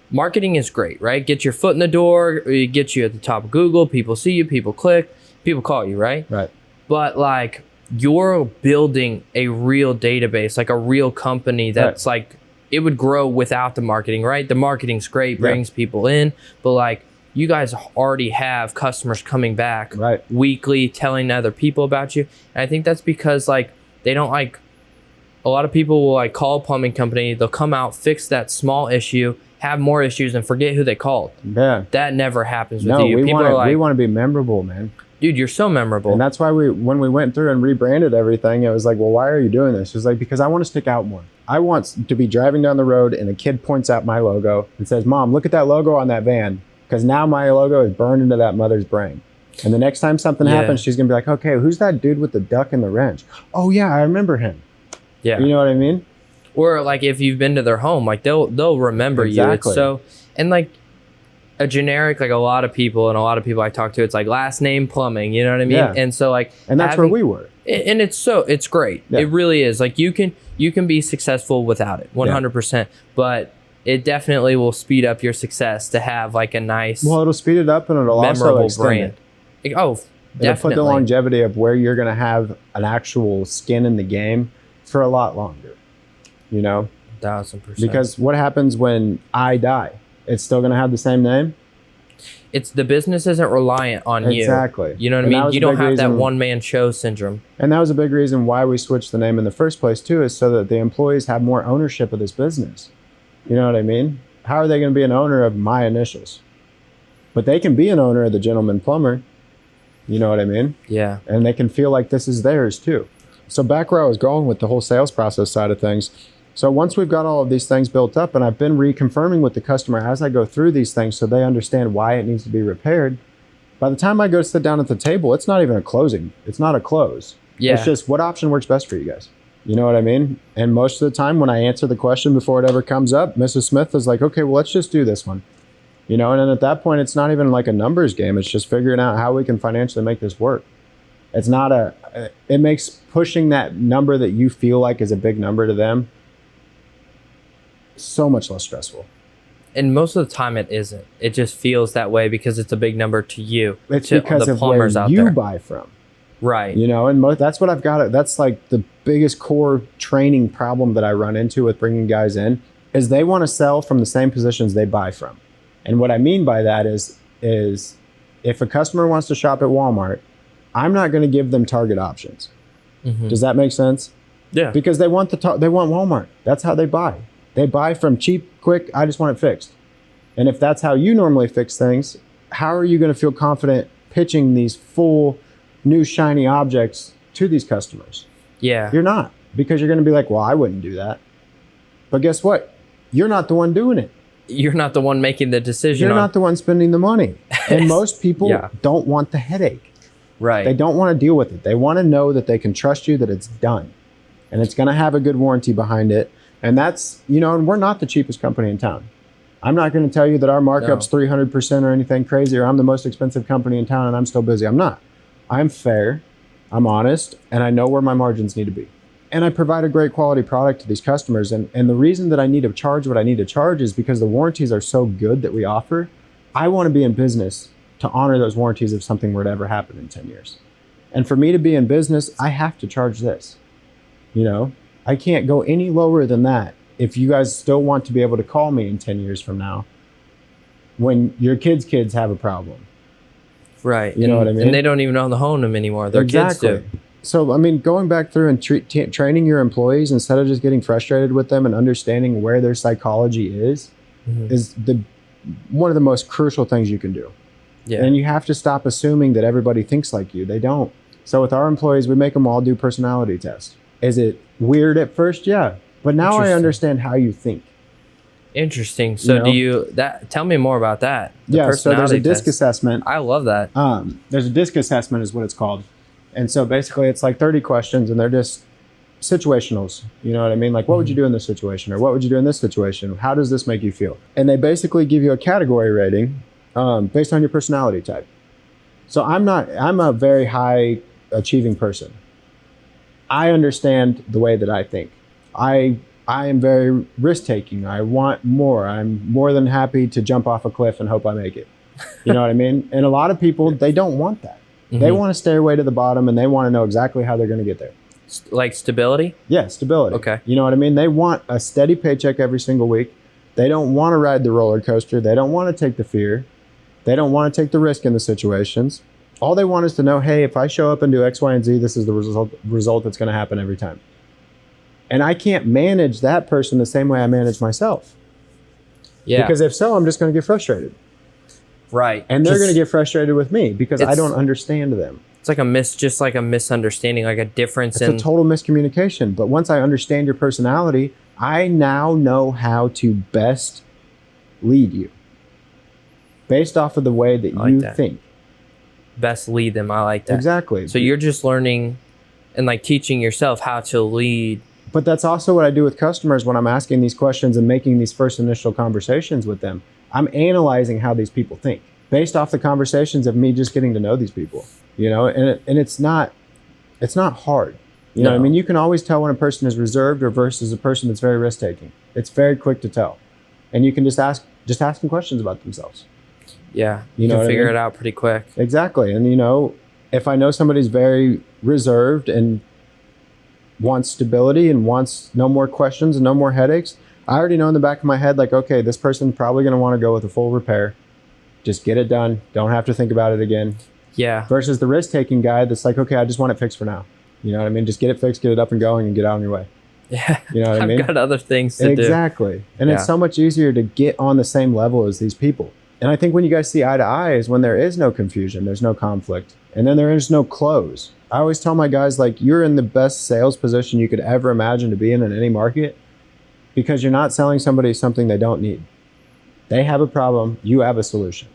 marketing is great, right? Get your foot in the door, it gets you at the top of Google, people see you, people click, people call you, right? Right. But like you're building a real database, like a real company that's like, it would grow without the marketing, right? The marketing's great, brings people in, but like you guys already have customers coming back weekly, telling other people about you. And I think that's because like they don't like, a lot of people will like call a plumbing company, they'll come out, fix that small issue, have more issues and forget who they called. Yeah. That never happens with you. We want to be memorable, man. Dude, you're so memorable. And that's why when we went through and rebranded everything, it was like, well, why are you doing this? It was like, because I want to stick out more. I want to be driving down the road and a kid points out my logo and says, Mom, look at that logo on that van. Because now my logo is burned into that mother's brain. And the next time something happens, she's going to be like, okay, who's that dude with the duck and the wrench? Oh yeah, I remember him. Yeah. You know what I mean? Or like if you've been to their home, like they'll remember you. It's so, and like a generic, like a lot of people I talk to, it's like last name plumbing, you know what I mean? Yeah. And so like, and that's where we were. And it's great. Yeah. It really is. Like you can be successful without it 100%, but it definitely will speed up your success to have like a nice, Well, it'll speed it up and it'll also memorable extend brand. it. Oh, It'll definitely. put the longevity of where you're going to have an actual skin in the game for a lot longer, you know? 1000%. Because what happens when I die? It's still going to have the same name? It's the business isn't reliant on you. Exactly. You know what And I that mean? was You a don't big have that reason- one-man show syndrome. And that was a big reason why we switched the name in the first place too, is so that the employees have more ownership of this business. You know what I mean? How are they going to be an owner of my initials? But they can be an owner of the Gentleman Plumber. You know what I mean? Yeah. And they can feel like this is theirs too. So back where I was going with the whole sales process side of things. So once we've got all of these things built up, and I've been reconfirming with the customer as I go through these things so they understand why it needs to be repaired, by the time I go sit down at the table, it's not even a closing. It's not a close. Yeah. It's just what option works best for you guys. You know what I mean? And most of the time when I answer the question before it ever comes up, Mrs. Smith is like, okay, well, let's just do this one. You know, and then at that point, it's not even like a numbers game. It's just figuring out how we can financially make this work. It's not it makes pushing that number that you feel like is a big number to them so much less stressful. And most of the time it isn't. It just feels that way because it's a big number to you. It's to because the of where plumbers out you there. buy from. Right. You know, and that's what I've got. That's like the biggest core training problem that I run into with bringing guys in is they want to sell from the same positions they buy from. And what I mean by that is if a customer wants to shop at Walmart, I'm not going to give them Target options. Mm-hmm. Does that make sense? Yeah. Because they want they want Walmart. That's how they buy. They buy from cheap, quick, I just want it fixed. And if that's how you normally fix things, how are you going to feel confident pitching these full, new, shiny objects to these customers? Yeah. You're not. Because you're going to be like, well, I wouldn't do that. But guess what? You're not the one doing it. You're not the one making the decision. You're not the one spending the money. And most people Yeah. don't want the headache. Right. They don't want to deal with it. They want to know that they can trust you, that it's done. And it's going to have a good warranty behind it. And that's, you know, and we're not the cheapest company in town. I'm not going to tell you that our markup's 300% or anything crazy, or I'm the most expensive company in town and I'm still busy. I'm not. I'm fair, I'm honest, and I know where my margins need to be. And I provide a great quality product to these customers. And the reason that I need to charge what I need to charge is because the warranties are so good that we offer. I want to be in business to honor those warranties if something were to ever happen in 10 years. And for me to be in business, I have to charge this. You know, I can't go any lower than that if you guys still want to be able to call me in 10 years from now when your kids have a problem. Right. You know what I mean? And they don't even own the home anymore. Their kids do. So, I mean, going back through and training your employees instead of just getting frustrated with them and understanding where their psychology is one of the most crucial things you can do. Yeah. And you have to stop assuming that everybody thinks like you. They don't. So with our employees, we make them all do personality tests. Is it weird at first? Yeah. But now I understand how you think. Interesting. So tell me more about that. Yeah, so there's a DISC test. assessment. I love that. There's a DISC assessment is what it's called. And so basically it's like 30 questions and they're just situationals. You know what I mean? Like, what would you do in this situation? Or what would you do in this situation? How does this make you feel? And they basically give you a category rating based on your personality type. So I'm a very high achieving person. I understand the way that I think. I am very risk-taking. I want more. I'm more than happy to jump off a cliff and hope I make it. You know what I mean? And a lot of people, they don't want that. Mm-hmm. They want to stay away to the bottom and they want to know exactly how they're going to get there. Like stability? Yeah, stability. Okay. You know what I mean? They want a steady paycheck every single week. They don't want to ride the roller coaster. They don't want to take the fear. They don't want to take the risk in the situations. All they want is to know, hey, if I show up and do X, Y, and Z, this is the result that's going to happen every time. And I can't manage that person the same way I manage myself. Yeah. Because if so, I'm just going to get frustrated. Right. And they're going to get frustrated with me because I don't understand them. It's like just like a misunderstanding, like a difference It's a total miscommunication. But once I understand your personality, I now know how to best lead you based off of the way that you think. Best lead them. I like that. Exactly. So you're just learning and like teaching yourself how to lead. But that's also what I do with customers when I'm asking these questions and making these first initial conversations with them. I'm analyzing how these people think based off the conversations of me just getting to know these people, you know, and it's not hard. You know what I mean? You can always tell when a person is reserved or versus a person that's very risk-taking. It's very quick to tell. and you can just ask them questions about themselves. Yeah, You know can what I figure mean? it out pretty quick. Exactly. And if I know somebody's very reserved and wants stability and wants no more questions and no more headaches, I already know in the back of my head, like, okay, this person's probably going to want to go with a full repair. Just get it done. Don't have to think about it again. Yeah. Versus the risk-taking guy that's like, okay, I just want it fixed for now. You know what I mean? Just get it fixed, get it up and going, and get out on your way. Yeah. You know what I mean? I've got other things to do. Exactly. And Yeah. it's so much easier to get on the same level as these people. And I think when you guys see eye to eye is when there is no confusion, there's no conflict, and then there is no close. I always tell my guys, like, you're in the best sales position you could ever imagine to be in any market, because you're not selling somebody something they don't need. They have a problem, you have a solution.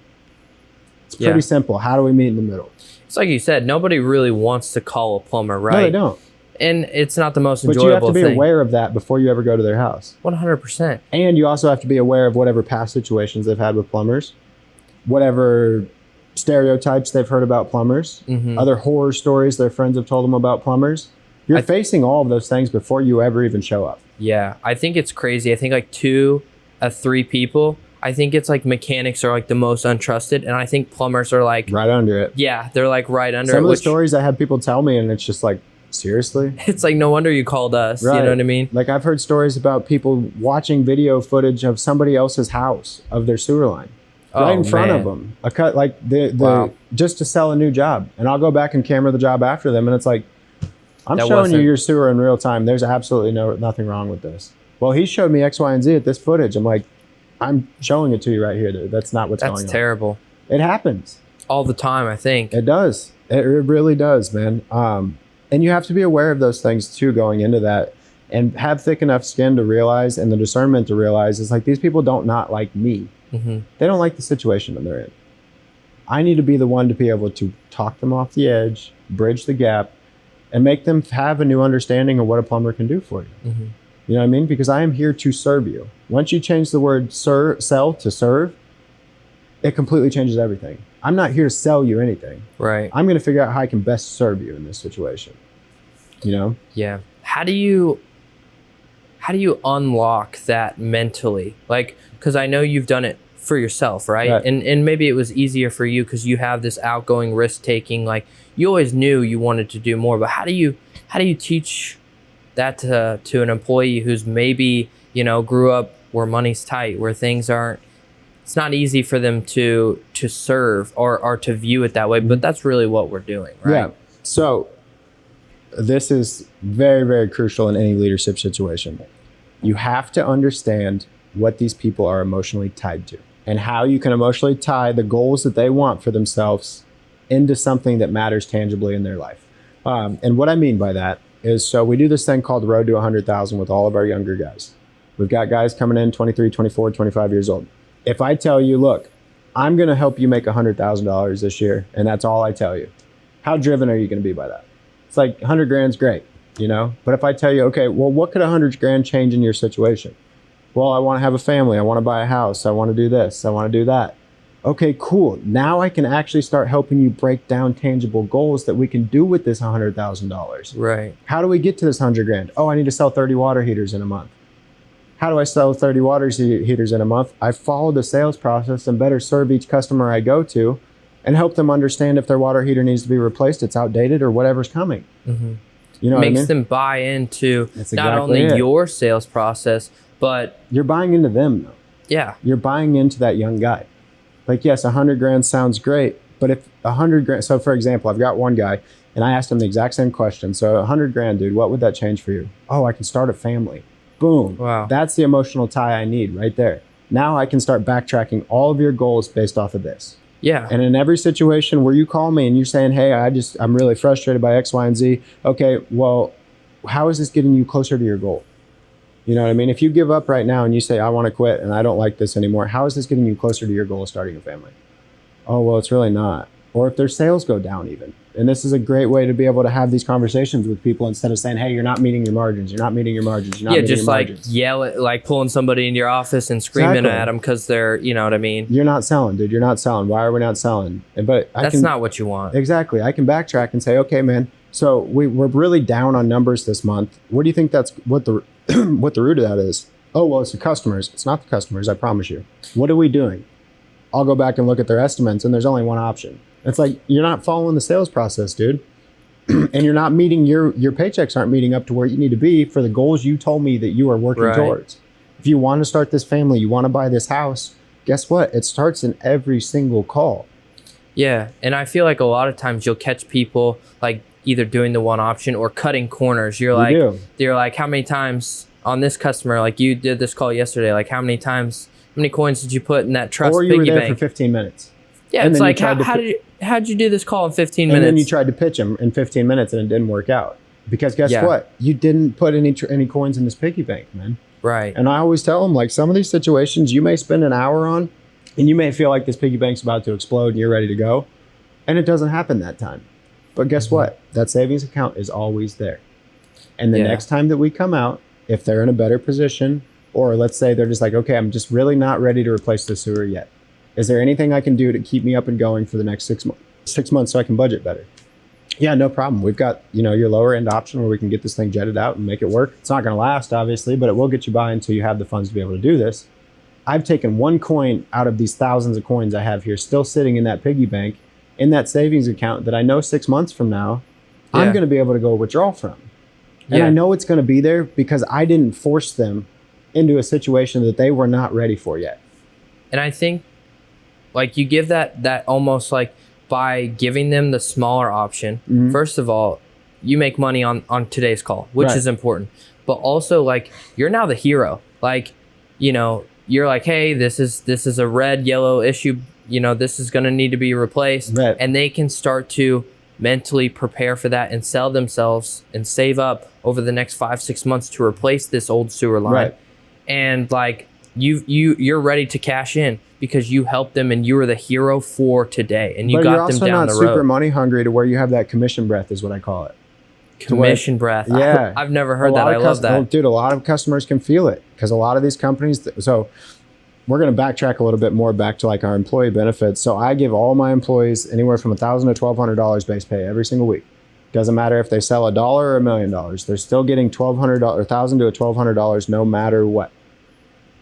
It's pretty simple. How do we meet in the middle? It's like you said, nobody really wants to call a plumber, right? No, they don't. And it's not the most But enjoyable you have to be thing. aware of that before you ever go to their house. 100%. And you also have to be aware of whatever past situations they've had with plumbers, whatever stereotypes they've heard about plumbers, other horror stories their friends have told them about plumbers. You're facing all of those things before you ever even show up. Yeah, I think it's crazy. I think like 2 of 3 people, I think it's like mechanics are like the most untrusted, and I think plumbers are like Right under it. yeah, they're like right under Some it. of the stories I have people tell me, and it's just like, seriously? It's like no wonder you called us. Right. You know what I mean? Like, I've heard stories about people watching video footage of somebody else's house, of their sewer line, right in front of them. A cut, like the just to sell a new job. And I'll go back and camera the job after them, and it's like, I'm showing you your sewer in real time. There's absolutely nothing wrong with this. Well, he showed me X, Y, and Z at this footage. I'm like, I'm showing it to you right here, dude. That's not what's going on. That's terrible. It happens. All the time, I think. It does. It really does, man. And you have to be aware of those things too going into that, and have thick enough skin to realize, and the discernment to realize, is like, these people don't not like me. They don't like the situation that they're in. I need to be the one to be able to talk them off the edge, bridge the gap, and make them have a new understanding of what a plumber can do for you. You know what I mean? Because I am here to serve you. Once you change the word sell to serve, it completely changes everything. I'm not here to sell you anything. Right. I'm going to figure out how I can best serve you in this situation. You know? Yeah. How do you unlock that mentally? Like, because I know you've done it for yourself, right? And maybe it was easier for you because you have this outgoing risk taking. Like, you always knew you wanted to do more, but how do you teach that to an employee who's maybe, grew up where money's tight, where things aren't, it's not easy for them to serve or to view it that way, but that's really what we're doing, right? Yeah. So this is very, very crucial in any leadership situation. You have to understand what these people are emotionally tied to, and how you can emotionally tie the goals that they want for themselves into something that matters tangibly in their life. And what I mean by that is, so we do this thing called the Road to 100,000 with all of our younger guys. We've got guys coming in 23, 24, 25 years old. If I tell you, look, I'm going to help you make $100,000 this year, and that's all I tell you, how driven are you going to be by that? It's like 100 grand's great, But if I tell you, okay, well, what could 100 grand change in your situation? Well, I want to have a family. I want to buy a house. I want to do this. I want to do that. Okay, cool. Now I can actually start helping you break down tangible goals that we can do with this $100,000. Right. How do we get to this 100 grand? Oh, I need to sell 30 water heaters in a month. How do I sell 30 water heaters in a month? I follow the sales process and better serve each customer I go to, and help them understand if their water heater needs to be replaced, it's outdated, or whatever's coming. Mm-hmm. You know what I mean? Makes them buy into That's not exactly only it. your sales process, but You're buying into them, though. yeah, You're buying into that young guy. Like, yes, 100 grand sounds great, but if 100 grand, so for example, I've got one guy, and I asked him the exact same question. So 100 grand, dude, what would that change for you? Oh, I can start a family. Boom. Wow. That's the emotional tie I need right there. Now I can start backtracking all of your goals based off of this. yeah, And in every situation where you call me and you're saying, hey, I'm really frustrated by X, Y, and Z. Okay, well, how is this getting you closer to your goal? You know what I mean? If you give up right now and you say, I want to quit and I don't like this anymore, how is this getting you closer to your goal of starting a family? Oh, well, it's really not. Or if their sales go down even. And this is a great way to be able to have these conversations with people, instead of saying, hey, you're not meeting your margins. You're not meeting your margins. You're not meeting just your like margins. yell at, like pulling somebody into your office and screaming Exactly. at them because they're, you know what I mean? You're not selling, dude. You're not selling. Why are we not selling? But That's not what you want. Exactly. I can backtrack and say, okay, man, so we're really down on numbers this month. What do you think that's what the what the root of that is? Oh, well, it's the customers. It's not the customers, I promise you. What are we doing? I'll go back and look at their estimates, and there's only one option. It's like, you're not following the sales process, dude. And you're not meeting your paychecks aren't meeting up to where you need to be for the goals you told me that you are working towards. If you want to start this family, you want to buy this house, guess what? It starts in every single call. Yeah. And I feel like a lot of times you'll catch people like either doing the one option or cutting corners. You're like, how many times on this customer, like you did this call yesterday, like how many coins did you put in that trust or piggy bank? Or you were there for 15 minutes. Yeah, it's like, how'd you do this call in 15 minutes? And then you tried to pitch them in 15 minutes and it didn't work out. Because guess what? You didn't put any coins in this piggy bank, man. Right. And I always tell them, like, some of these situations you may spend an hour on and you may feel like this piggy bank's about to explode and you're ready to go. And it doesn't happen that time. But guess what? That savings account is always there. And the next time that we come out, if they're in a better position, or let's say they're just like, okay, I'm just really not ready to replace the sewer yet. Is there anything I can do to keep me up and going for the next 6 months so I can budget better? Yeah, no problem. We've got, your lower end option where we can get this thing jetted out and make it work. It's not going to last, obviously, but it will get you by until you have the funds to be able to do this. I've taken one coin out of these thousands of coins I have here, still sitting in that piggy bank, in that savings account that I know 6 months from now, I'm going to be able to go withdraw from. And I know it's going to be there because I didn't force them into a situation that they were not ready for yet. And I think, like, you give that almost like by giving them the smaller option. First of all, you make money on today's call, which is important. But also, like, you're now the hero. Like, you're like, hey, this is a red, yellow issue. This is going to need to be replaced. Right. And they can start to mentally prepare for that and sell themselves and save up over the next 5-6 months to replace this old sewer line. Right. And like you're ready to cash in because you helped them and you were the hero for today and you got them down the road. But you're also not super money hungry to where you have that commission breath is what I call it. Commission breath. Yeah. I've never heard that. I love that. Well, dude, a lot of customers can feel it because a lot of these companies, so we're going to backtrack a little bit more back to like our employee benefits. So I give all my employees anywhere from $1,000 to $1,200 base pay every single week. Doesn't matter if they sell $1 or $1 million. They're still getting $1,200 or $1,000 to $1,200 no matter what.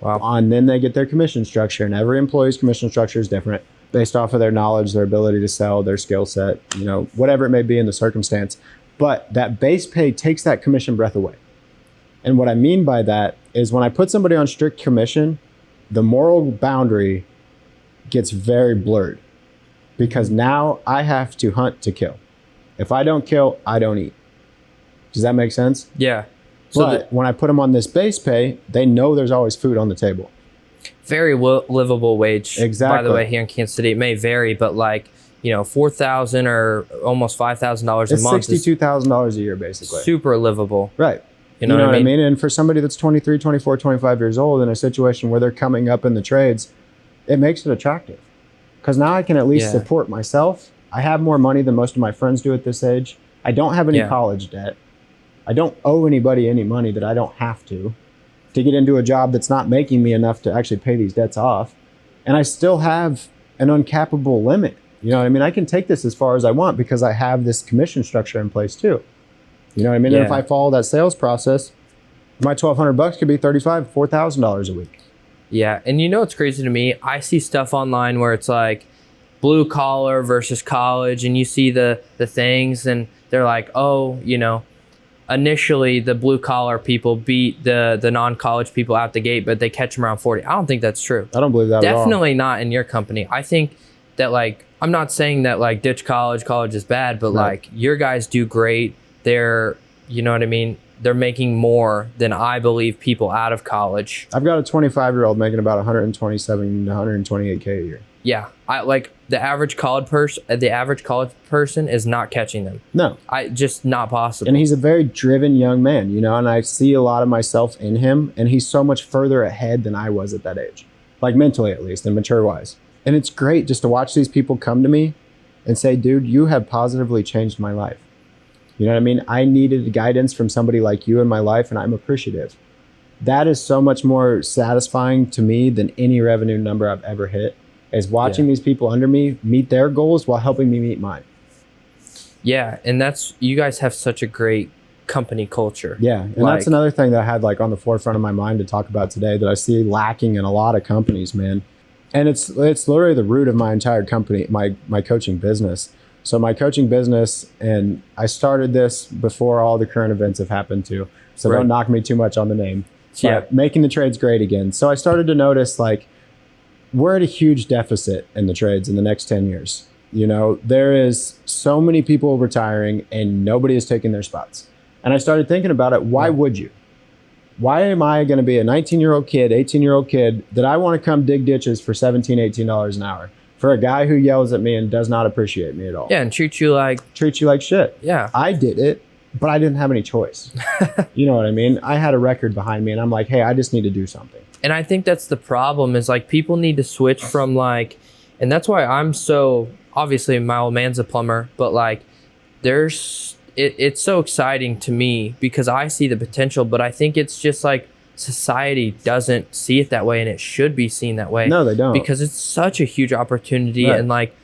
Wow. And then they get their commission structure, and every employee's commission structure is different based off of their knowledge, their ability to sell, their skill set, whatever it may be in the circumstance. But that base pay takes that commission breath away. And what I mean by that is when I put somebody on strict commission, the moral boundary gets very blurred because now I have to hunt to kill. If I don't kill, I don't eat. Does that make sense? Yeah. But when I put them on this base pay, they know there's always food on the table. Very livable wage. Exactly. By the way, here in Kansas City, it may vary, but like, $4,000 or almost $5,000 a month. It's $62,000 a year, basically. Super livable. Right. You know what I mean? And for somebody that's 23, 24, 25 years old in a situation where they're coming up in the trades, it makes it attractive. Because now I can at least support myself. I have more money than most of my friends do at this age. I don't have any college debt. I don't owe anybody any money that I don't have to get into a job that's not making me enough to actually pay these debts off. And I still have an uncappable limit. You know what I mean? I can take this as far as I want because I have this commission structure in place too. You know what I mean? Yeah. And if I follow that sales process, my $1,200 could be $4,000 a week. Yeah. And it's crazy to me. I see stuff online where it's like blue collar versus college, and you see the things and they're like, oh, initially the blue collar people beat the non-college people out the gate, but they catch them around 40. I don't think that's true. I don't believe that at all. Definitely not in your company. I think that, like, I'm not saying that like ditch college is bad, but like your guys do great. They're, you know what I mean? They're making more than I believe people out of college. I've got a 25-year-old making about 127 to 128K a year. Yeah. I like the average college person is not catching them. No. Just not possible. And he's a very driven young man, and I see a lot of myself in him, and he's so much further ahead than I was at that age. Like mentally at least and mature wise. And it's great just to watch these people come to me and say, dude, you have positively changed my life. You know what I mean? I needed guidance from somebody like you in my life, and I'm appreciative. That is so much more satisfying to me than any revenue number I've ever hit, is watching these people under me meet their goals while helping me meet mine. Yeah, and you guys have such a great company culture. Yeah, and that's another thing that I had like on the forefront of my mind to talk about today that I see lacking in a lot of companies, man. And it's literally the root of my entire company, my coaching business. So my coaching business, and I started this before all the current events have happened too. So don't knock me too much on the name. But making the trades great again. So I started to notice like we're at a huge deficit in the trades in the next 10 years. You know, there is so many people retiring and nobody is taking their spots. And I started thinking about it. Why would you? Why am I going to be a 19-year-old kid, 18-year-old kid that I want to come dig ditches for $17, $18 an hour for a guy who yells at me and does not appreciate me at all? Yeah, and treat you like shit. Yeah. I did it, but I didn't have any choice. You know what I mean? I had a record behind me and I'm like, hey, I just need to do something. And I think that's the problem is like people need to switch from like, and that's why I'm so, obviously my old man's a plumber, but like it's so exciting to me because I see the potential, but I think it's just like society doesn't see it that way, and it should be seen that way. No, they don't. Because it's such a huge opportunity, and like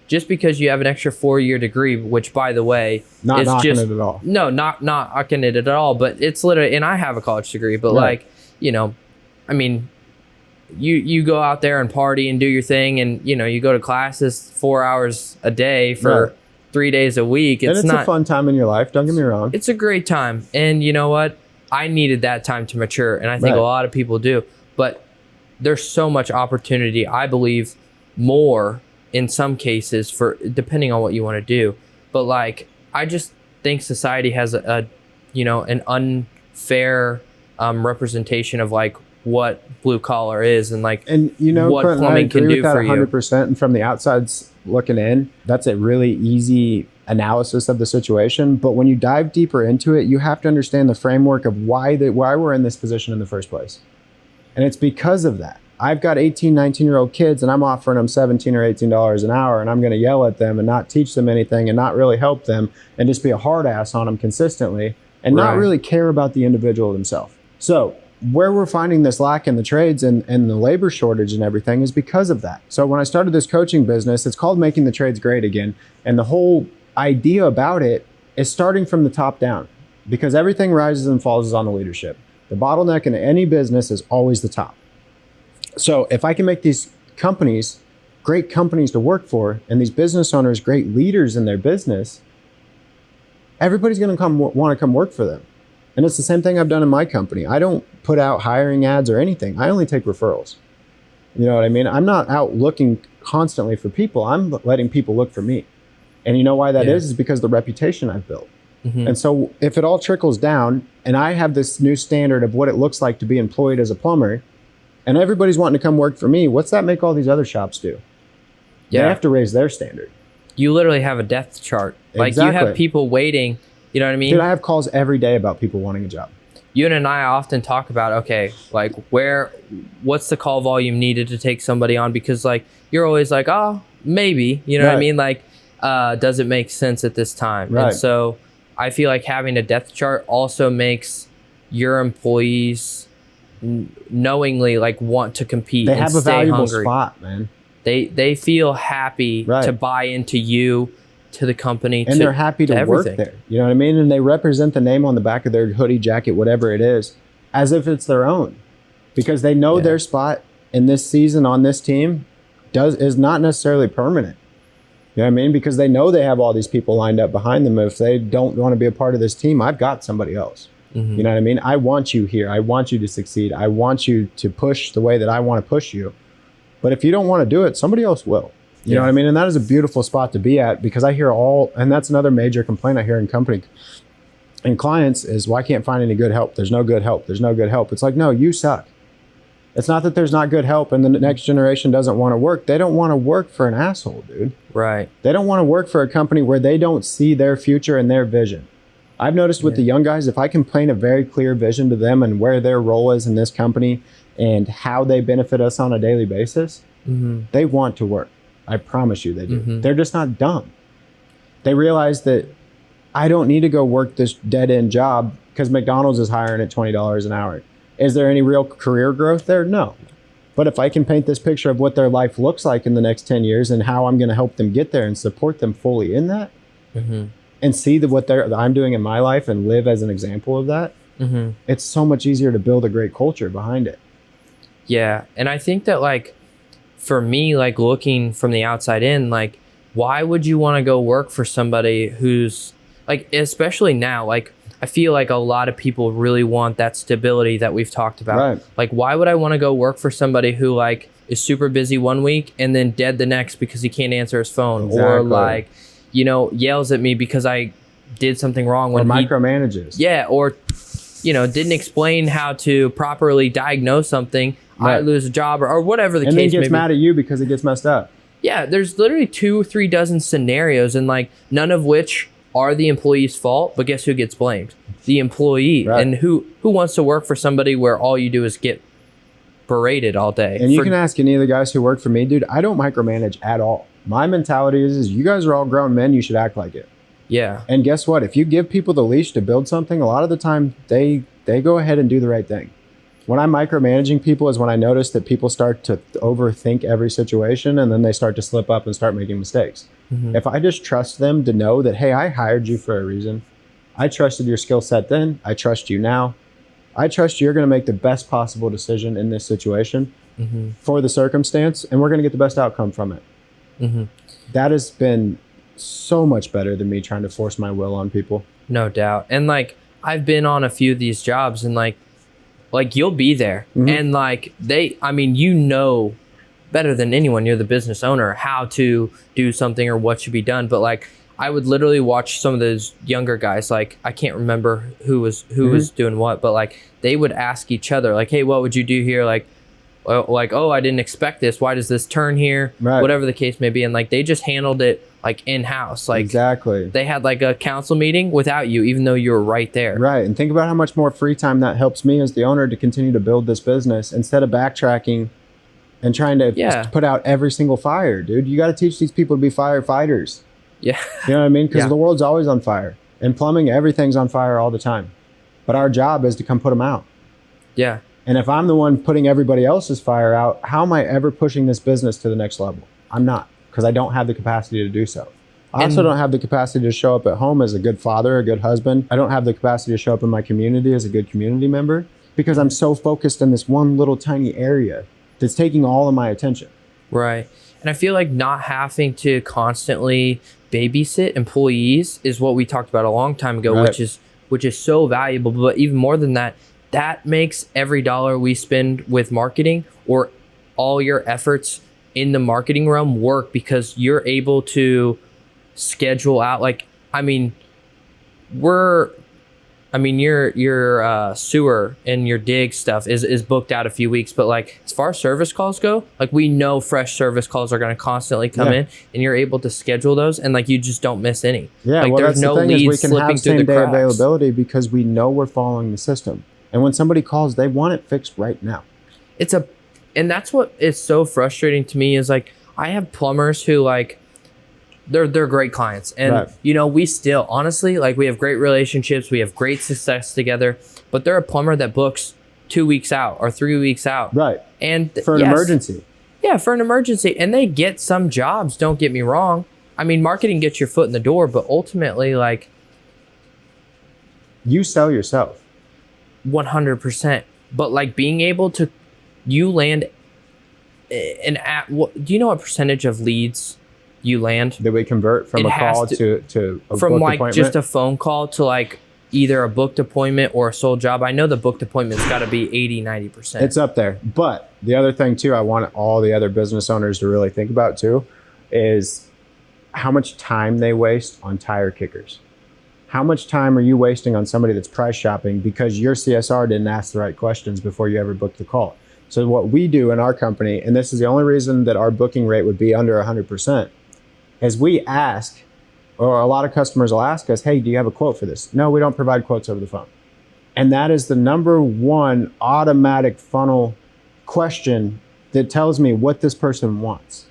just because you have an extra 4-year degree, which by the way, not knocking it at all. No, not knocking it at all, but it's literally, and I have a college degree, but like, you know, I mean, you go out there and party and do your thing, and you know, you go to classes 4 hours a day for 3 days a week. It's a fun time in your life. Don't get me wrong. It's a great time. And you know what? I needed that time to mature. And I think a lot of people do. But there's so much opportunity, I believe, more in some cases for depending on what you want to do. But like, I just think society has an unfair representation of like what blue collar is and like you know, what Quentin, plumbing can do for you. 100%. And from the outside's looking in, that's a really easy analysis of the situation. But when you dive deeper into it, you have to understand the framework of why we're in this position in the first place. And it's because of that. I've got 18, 19-year-old kids and I'm offering them $17 or $18 an hour, and I'm going to yell at them and not teach them anything and not really help them and just be a hard ass on them consistently and not really care about the individual themselves. So where we're finding this lack in the trades and the labor shortage and everything is because of that. So when I started this coaching business, it's called Making the Trades Great Again. And the whole idea about it is starting from the top down, because everything rises and falls on the leadership. The bottleneck in any business is always the top. So if I can make these companies great companies to work for, and these business owners great leaders in their business, everybody's going to want to come work for them. And it's the same thing I've done in my company. I don't put out hiring ads or anything. I only take referrals. You know what I mean? I'm not out looking constantly for people. I'm letting people look for me. And you know why that is because the reputation I've built. Mm-hmm. And so if it all trickles down and I have this new standard of what it looks like to be employed as a plumber, and everybody's wanting to come work for me, what's that make all these other shops do? Yeah. They have to raise their standard. You literally have a depth chart. Like you have people waiting. You know what I mean? Dude, I have calls every day about people wanting a job. You and I often talk about, okay, like what's the call volume needed to take somebody on? Because like, you're always like, oh, maybe, you know what I mean? Like, does it make sense at this time? Right. And so I feel like having a depth chart also makes your employees knowingly like want to compete. They have a valuable spot, man. They feel happy to buy into you, to the company, and they're happy to work there. You know what I mean? And they represent the name on the back of their hoodie, jacket, whatever it is, as if it's their own, because they know their spot in this season on this team is not necessarily permanent. You know what I mean? Because they know they have all these people lined up behind them. If they don't want to be a part of this team, I've got somebody else. Mm-hmm. You know what I mean? I want you here. I want you to succeed. I want you to push the way that I want to push you. But if you don't want to do it, somebody else will. You know what I mean? And that is a beautiful spot to be at, because I hear and that's another major complaint I hear in company and clients is, well, I can't find any good help. There's no good help. There's no good help. It's like, no, you suck. It's not that there's not good help and the next generation doesn't want to work. They don't want to work for an asshole, dude. Right. They don't want to work for a company where they don't see their future and their vision. I've noticed with the young guys, if I can paint a very clear vision to them and where their role is in this company and how they benefit us on a daily basis, they want to work. I promise you they do. Mm-hmm. They're just not dumb. They realize that I don't need to go work this dead-end job because McDonald's is hiring at $20 an hour. Is there any real career growth there? No. But if I can paint this picture of what their life looks like in the next 10 years and how I'm going to help them get there and support them fully in that, and see what I'm doing in my life and live as an example of that, it's so much easier to build a great culture behind it. Yeah. And I think that like, for me, like looking from the outside in, like, why would you want to go work for somebody who's like, especially now, like, I feel like a lot of people really want that stability that we've talked about. Right. Like, why would I want to go work for somebody who like is super busy one week and then dead the next because he can't answer his phone, or like, you know, yells at me because I did something wrong, when or micromanages. Yeah. Or, you know, didn't explain how to properly diagnose something. Right. I lose a job, or whatever the case may be. And then gets mad at you because it gets messed up. Yeah, there's literally 2 or 3 dozen scenarios, and like none of which are the employee's fault, but guess who gets blamed? The employee. Right. And who wants to work for somebody where all you do is get berated all day? And you can ask any of the guys who work for me, dude, I don't micromanage at all. My mentality is you guys are all grown men, you should act like it. Yeah. And guess what? If you give people the leash to build something, a lot of the time they go ahead and do the right thing. When I'm micromanaging people is when I notice that people start to overthink every situation, and then they start to slip up and start making mistakes. If I just trust them to know that, hey, I hired you for a reason. I trusted your skill set then. I trust you now. I trust you're going to make the best possible decision in this situation for the circumstance, and we're going to get the best outcome from it. That has been so much better than me trying to force my will on people. No doubt. And like, I've been on a few of these jobs, and like you'll be there and like I mean, you know better than anyone, you're the business owner, how to do something or what should be done. But like, I would literally watch some of those younger guys, like I can't remember who was doing what, but like they would ask each other like, hey, what would you do here? Like, oh, I didn't expect this. Why does this turn here? Right. Whatever the case may be. And like, they just handled it like in-house. Like, exactly. They had like a council meeting without you, even though you were right there. Right. And think about how much more free time that helps me as the owner to continue to build this business instead of backtracking and trying to put out every single fire, dude. You got to teach these people to be firefighters. Yeah. You know what I mean? Because the world's always on fire. In plumbing, everything's on fire all the time. But our job is to come put them out. Yeah. And if I'm the one putting everybody else's fire out, how am I ever pushing this business to the next level? I'm not, because I don't have the capacity to do so. I also don't have the capacity to show up at home as a good father, a good husband. I don't have the capacity to show up in my community as a good community member, because I'm so focused in this one little tiny area that's taking all of my attention. Right. And I feel like not having to constantly babysit employees is what we talked about a long time ago, right, which is so valuable. But even more than that, that makes every dollar we spend with marketing, or all your efforts in the marketing realm, work, because you're able to schedule out. Like, I mean, your sewer and your dig stuff is booked out a few weeks, but like, as far as service calls go, like, we know fresh service calls are going to constantly come in, and you're able to schedule those, and like, you just don't miss any. Yeah, like, well, there's no leads slipping through the cracks. We can have same day availability because we know we're following the system. And when somebody calls, they want it fixed right now. And that's what is so frustrating to me, is like, I have plumbers who like, they're great clients. And, you know, we still, honestly, like, we have great relationships. We have great success together. But they're a plumber that books 2 weeks out or 3 weeks out. Right. And for an emergency. Yeah, for an emergency. And they get some jobs, don't get me wrong. I mean, marketing gets your foot in the door, but ultimately, like, you sell yourself. 100%. But like, being able to, you land do you know what percentage of leads you land that we convert from a call to a from booked like appointment? Just a phone call to like either a booked appointment or a sold job? I know the booked appointment's got to be 80-90%. It's up there. But the other thing too, I want all the other business owners to really think about too, is how much time they waste on tire kickers. How much time are you wasting on somebody that's price shopping because your CSR didn't ask the right questions before you ever booked the call? So what we do in our company, and this is the only reason that our booking rate would be under 100%, is we ask, or a lot of customers will ask us, hey, do you have a quote for this? No, we don't provide quotes over the phone. And that is the number one automatic funnel question that tells me what this person wants.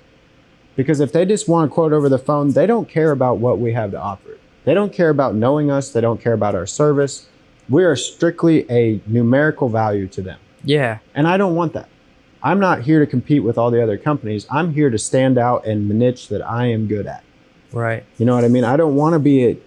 Because if they just want a quote over the phone, they don't care about what we have to offer. They don't care about knowing us. They don't care about our service. We are strictly a numerical value to them. Yeah. And I don't want that. I'm not here to compete with all the other companies. I'm here to stand out in the niche that I am good at. Right. You know what I mean? I don't want to be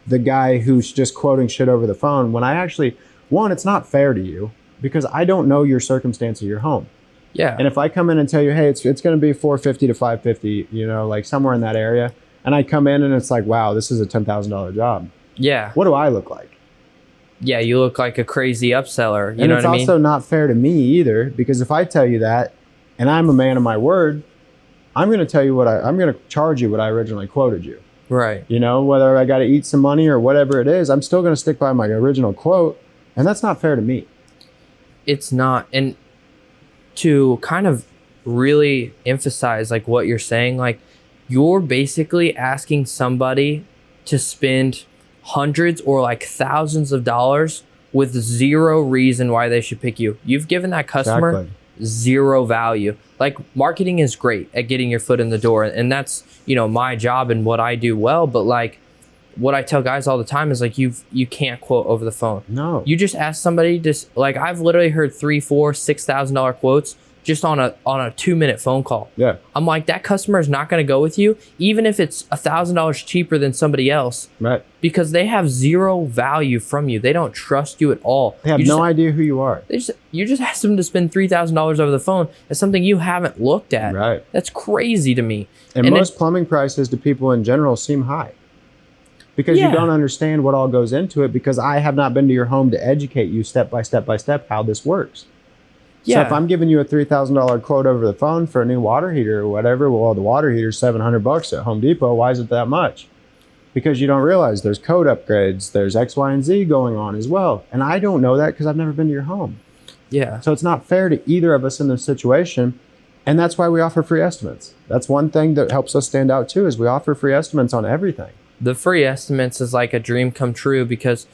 the guy who's just quoting shit over the phone when I actually, one, it's not fair to you because I don't know your circumstance of your home. Yeah. And if I come in and tell you, hey, it's going to be 450 to 550, you know, like somewhere in that area, and I come in and it's like, wow, this is a $10,000 job. Yeah. What do I look like? Yeah, you look like a crazy upseller. You and know it's what I mean? also not fair to me either, because if I tell you that and I'm a man of my word, I'm going to tell you I'm going to charge you what I originally quoted you. Right. You know, whether I got to eat some money or whatever it is, I'm still going to stick by my original quote. And that's not fair to me. It's not. And to kind of really emphasize like what you're saying, like you're basically asking somebody to spend hundreds or like thousands of dollars with zero reason why they should pick you. You've given that customer Exactly. zero value. Like marketing is great at getting your foot in the door, and that's, you know, my job and what I do well. But like what I tell guys all the time is like you can't quote over the phone. No. You just ask somebody to, like, I've literally heard $3,000, $4,000, $6,000 quotes just on a 2-minute phone call. Yeah. I'm like, that customer is not going to go with you, even if it's $1,000 cheaper than somebody else, Right. because they have zero value from you. They don't trust you at all. They have no idea who you are. You just asked them to spend $3,000 over the phone. It's something you haven't looked at. Right. That's crazy to me. And most plumbing prices to people in general seem high because you don't understand what all goes into it, because I have not been to your home to educate you step by step by step how this works. Yeah. So if I'm giving you a $3,000 quote over the phone for a new water heater or whatever, well, the water heater's $700 at Home Depot. Why is it that much? Because you don't realize there's code upgrades, there's X, Y, and Z going on as well. And I don't know that because I've never been to your home. Yeah. So it's not fair to either of us in this situation. And that's why we offer free estimates. That's one thing that helps us stand out too, is we offer free estimates on everything. The free estimates is like a dream come true, because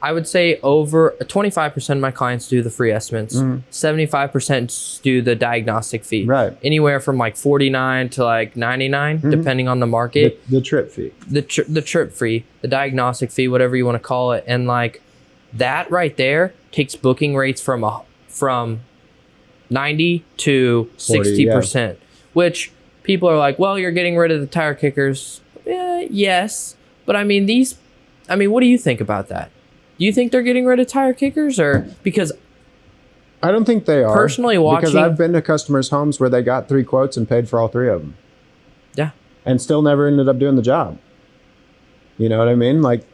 I would say over 25% of my clients do the free estimates. 75% do the diagnostic fee. Right. Anywhere from like 49 to like 99, depending on the market. The trip fee. The trip fee, the diagnostic fee, whatever you want to call it. And like that right there takes booking rates from 90 to 60%, which people are like, well, you're getting rid of the tire kickers. Yes. But I mean, what do you think about that? Do you think they're getting rid of tire kickers, or because I don't think they are. Personally watching, because I've been to customers' homes where they got 3 quotes and paid for all 3 of them. Yeah. And still never ended up doing the job. You know what I mean? Like,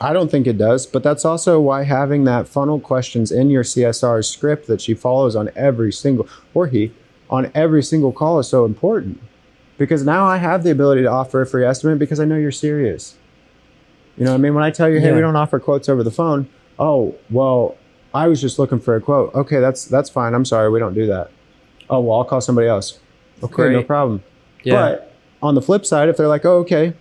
I don't think it does, but that's also why having that funnel questions in your CSR script that she follows on every single, or he, on every single call is so important. Because now I have the ability to offer a free estimate because I know you're serious. You know what I mean? When I tell you, hey, we don't offer quotes over the phone. Oh, well, I was just looking for a quote. Okay, that's fine. I'm sorry, we don't do that. Oh, well, I'll call somebody else. Okay, Great. no problem. Yeah. But on the flip side, if they're like, oh, okay,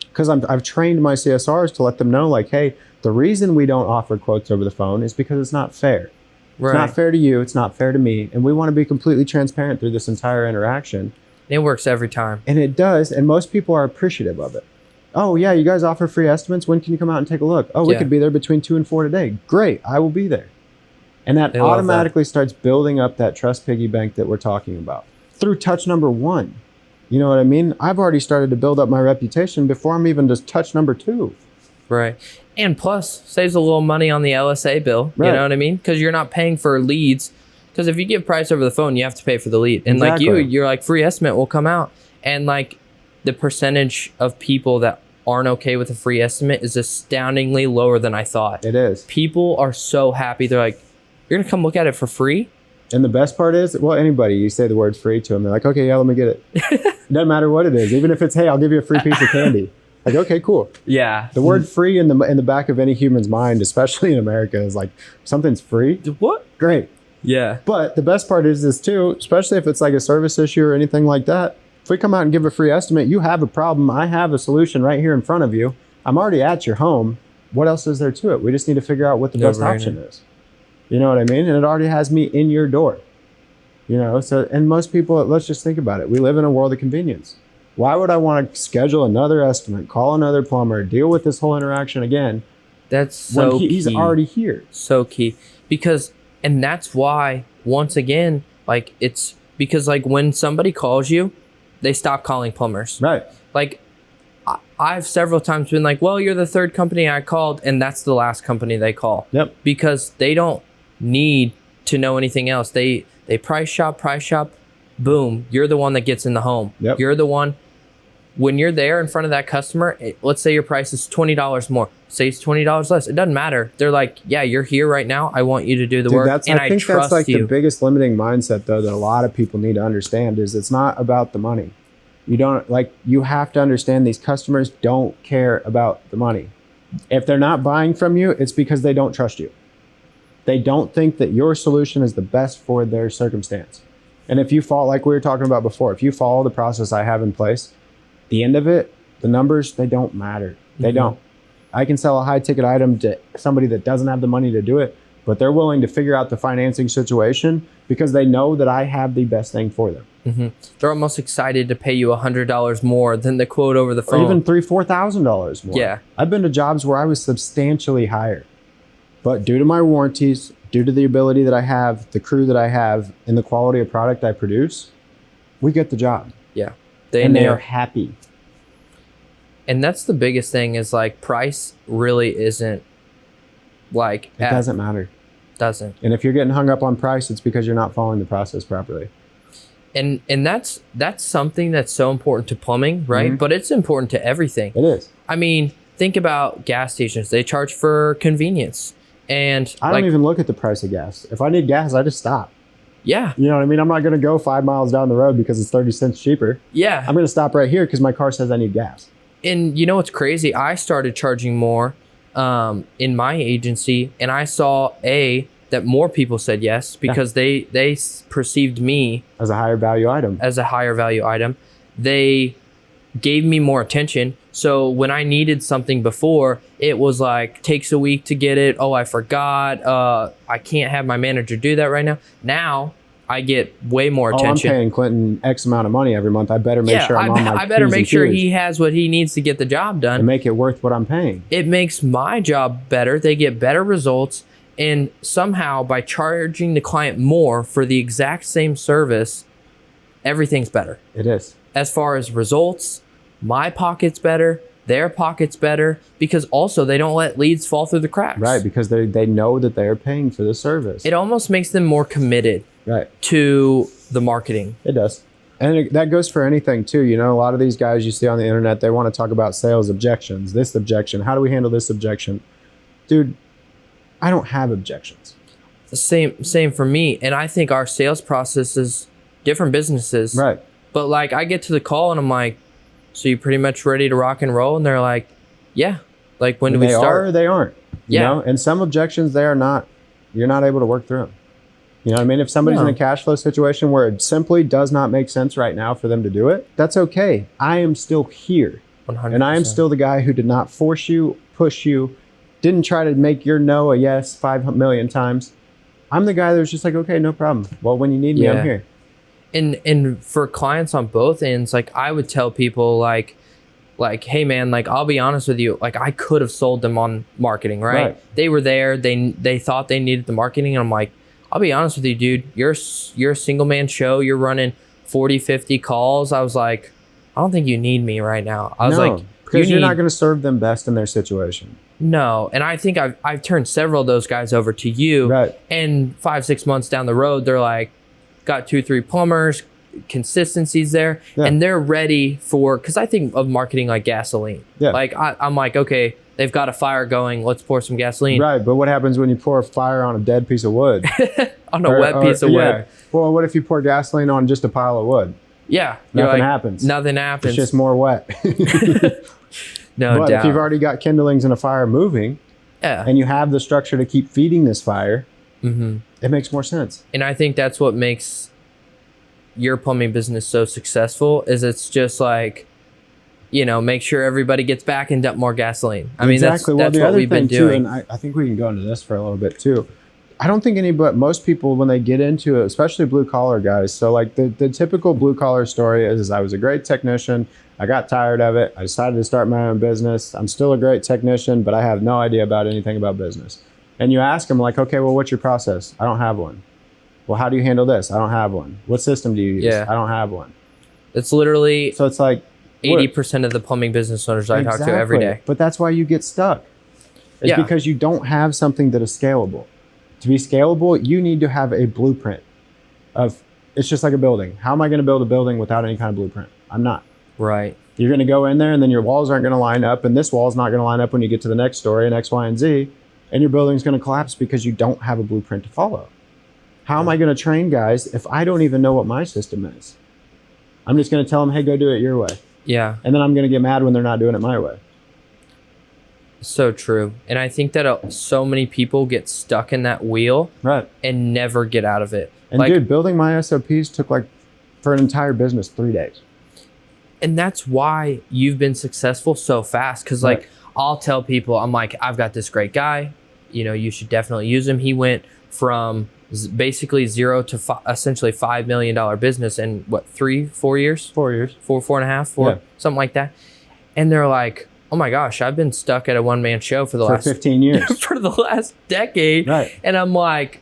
because I've trained my CSRs to let them know, like, hey, the reason we don't offer quotes over the phone is because it's not fair. Right. It's not fair to you. It's not fair to me. And we want to be completely transparent through this entire interaction. It works every time. And it does. And most people are appreciative of it. Oh, yeah, you guys offer free estimates. When can you come out and take a look? Oh, we could be there between 2 and 4 today. Great. I will be there. And that automatically starts building up that trust piggy bank that we're talking about through touch number 1. You know what I mean? I've already started to build up my reputation before I'm even just touch number 2. Right. And plus, saves a little money on the LSA bill. Right. You know what I mean? Because you're not paying for leads. Because if you give price over the phone, you have to pay for the lead. And like you're like, free estimate will come out. And like the percentage of people that aren't okay with a free estimate is astoundingly lower than I thought. It is. People are so happy. They're like, you're going to come look at it for free? And the best part is, well, anybody, you say the word free to them, they're like, okay, yeah, let me get it. Doesn't matter what it is. Even if it's, hey, I'll give you a free piece of candy. Like, okay, cool. Yeah. The word free in the back of any human's mind, especially in America, is like, something's free? What? Great. Yeah. But the best part is this too, especially if it's like a service issue or anything like that. If we come out and give a free estimate, you have a problem. I have a solution right here in front of you. I'm already at your home. What else is there to it? We just need to figure out what the best option is. You know what I mean? And it already has me in your door. You know, so, and most people, let's just think about it. We live in a world of convenience. Why would I want to schedule another estimate, call another plumber, deal with this whole interaction again? That's so key. He's already here. So key. Because, and that's why, once again, like it's because like when somebody calls you, they stop calling plumbers. Right. Like I've several times been like, well, you're the third company I called, and that's the last company they call. Yep. Because they don't need to know anything else. They price shop, boom, you're the one that gets in the home. Yep. You're the one, when you're there in front of that customer, let's say your price is $20 more, say it's $20 less. It doesn't matter. They're like, yeah, you're here right now. I want you to do the work, and I think that's like the biggest limiting mindset, though, that a lot of people need to understand is it's not about the money. You have to understand these customers don't care about the money. If they're not buying from you, it's because they don't trust you. They don't think that your solution is the best for their circumstance. And if you follow, like we were talking about before, if you follow the process I have in place, the end of it, the numbers, they don't matter. They don't. I can sell a high ticket item to somebody that doesn't have the money to do it, but they're willing to figure out the financing situation because they know that I have the best thing for them. They're almost excited to pay you $100 more than the quote over the phone. Or even $3,000-$4,000 more. Yeah. I've been to jobs where I was substantially higher, but due to my warranties, due to the ability that I have, the crew that I have, and the quality of product I produce, we get the job. Yeah. They are happy. And that's the biggest thing is like price really isn't like... It doesn't matter. Doesn't. And if you're getting hung up on price, it's because you're not following the process properly. And that's something that's so important to plumbing, right? But it's important to everything. It is. I mean, think about gas stations. They charge for convenience. And I don't even look at the price of gas. If I need gas, I just stop. Yeah. You know what I mean? I'm not going to go 5 miles down the road because it's 30 cents cheaper. Yeah. I'm going to stop right here because my car says I need gas. And you know what's crazy? I started charging more in my agency, and I saw that more people said yes because they perceived me as a higher value item. They gave me more attention. So when I needed something before, it was like, takes a week to get it. Oh, I forgot. I can't have my manager do that right now. Now I get way more attention. I'm paying Clinton X amount of money every month. I better make sure I'm on my I better P's make sure and Q's he has what he needs to get the job done. and make it worth what I'm paying. It makes my job better. They get better results. And somehow by charging the client more for the exact same service, everything's better. It is. As far as results, my pocket's better, their pocket's better, because also they don't let leads fall through the cracks. Right, because they know that they are paying for the service. It almost makes them more committed to the marketing. It does. And that goes for anything too. You know, a lot of these guys you see on the internet, they want to talk about sales objections. This objection, how do we handle this objection? Dude, I don't have objections. Same for me. And I think our sales process is different businesses. Right. But like I get to the call and I'm like, so you pretty much ready to rock and roll? And they're like, yeah. Like when do we start? They are or they aren't. You Yeah. know? And some objections you're not able to work through them. You know what I mean? If somebody's in a cash flow situation where it simply does not make sense right now for them to do it, that's okay. I am still here. 100%. And I am still the guy who did not force you, push you, didn't try to make your no a yes 5 million times. I'm the guy that was just like, okay, no problem. Well, when you need me, I'm here. And for clients on both ends, like I would tell people like, hey man, like I'll be honest with you, like I could have sold them on marketing, right? They were there, they thought they needed the marketing, and I'm like, I'll be honest with you, dude, you're a single man show, you're running 40, 50 calls. I was like, I don't think you need me right now. I was like, because you're not going to serve them best in their situation. No, and I think I've turned several of those guys over to you, and 5-6 months down the road, they're like, got 2-3 plumbers, consistency's there, and they're ready for, because I think of marketing like gasoline. Like I'm like, okay, they've got a fire going, let's pour some gasoline. Right, but what happens when you pour fire on a dead piece of wood? On a wet piece of wood. Well, what if you pour gasoline on just a pile of wood? Yeah. Nothing happens. Nothing happens. It's just more wet. No but doubt. if you've already got kindlings and a fire moving, and you have the structure to keep feeding this fire, it makes more sense. And I think that's what makes your plumbing business so successful, is it's just like, you know, make sure everybody gets back and dump more gasoline. I mean, that's what we've been doing. And I think we can go into this for a little bit too. I don't think most people, when they get into it, especially blue collar guys. So like the typical blue collar story is I was a great technician. I got tired of it. I decided to start my own business. I'm still a great technician, but I have no idea about anything about business. And you ask them like, okay, well, what's your process? I don't have one. Well, how do you handle this? I don't have one. What system do you use? I don't have one. It's literally... So it's like, 80% of the plumbing business owners I talk to every day. But that's why you get stuck. It's because you don't have something that is scalable. To be scalable, you need to have a blueprint of, it's just like a building. How am I going to build a building without any kind of blueprint? I'm not. Right. You're going to go in there and then your walls aren't going to line up, and this wall is not going to line up when you get to the next story and X, Y, and Z, and your building's going to collapse because you don't have a blueprint to follow. How am I going to train guys if I don't even know what my system is? I'm just going to tell them, hey, go do it your way. Yeah. And then I'm going to get mad when they're not doing it my way. So true. And I think that so many people get stuck in that wheel and never get out of it. And dude, building my SOPs took for an entire business 3 days. And that's why you've been successful so fast. Because I'll tell people, I'm like, I've got this great guy. You should definitely use him. He went from basically 0 to essentially $5 million business in what, 3-4 years? 4 years. 4.5, something like that. And they're like, oh my gosh, I've been stuck at a one-man show for the last 15 years. for the last decade. Right. And I'm like,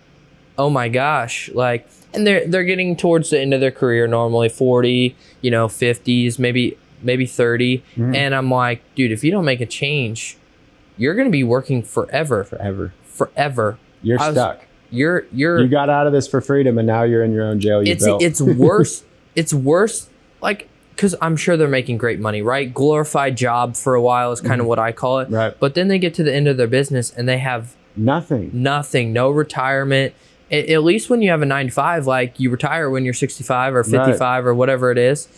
oh my gosh, and they're getting towards the end of their career, normally 40, 50s, maybe 30. Mm-hmm. And I'm like, dude, if you don't make a change, you're going to be working forever. You're stuck. You got out of this for freedom, and now you're in your own jail. It's worse. It's worse. Because I'm sure they're making great money, right? Glorified job for a while is kind of what I call it. Right. But then they get to the end of their business and they have nothing, no retirement. At least when you have a 9-to-5, you retire when you're 65 or 55 or whatever it is.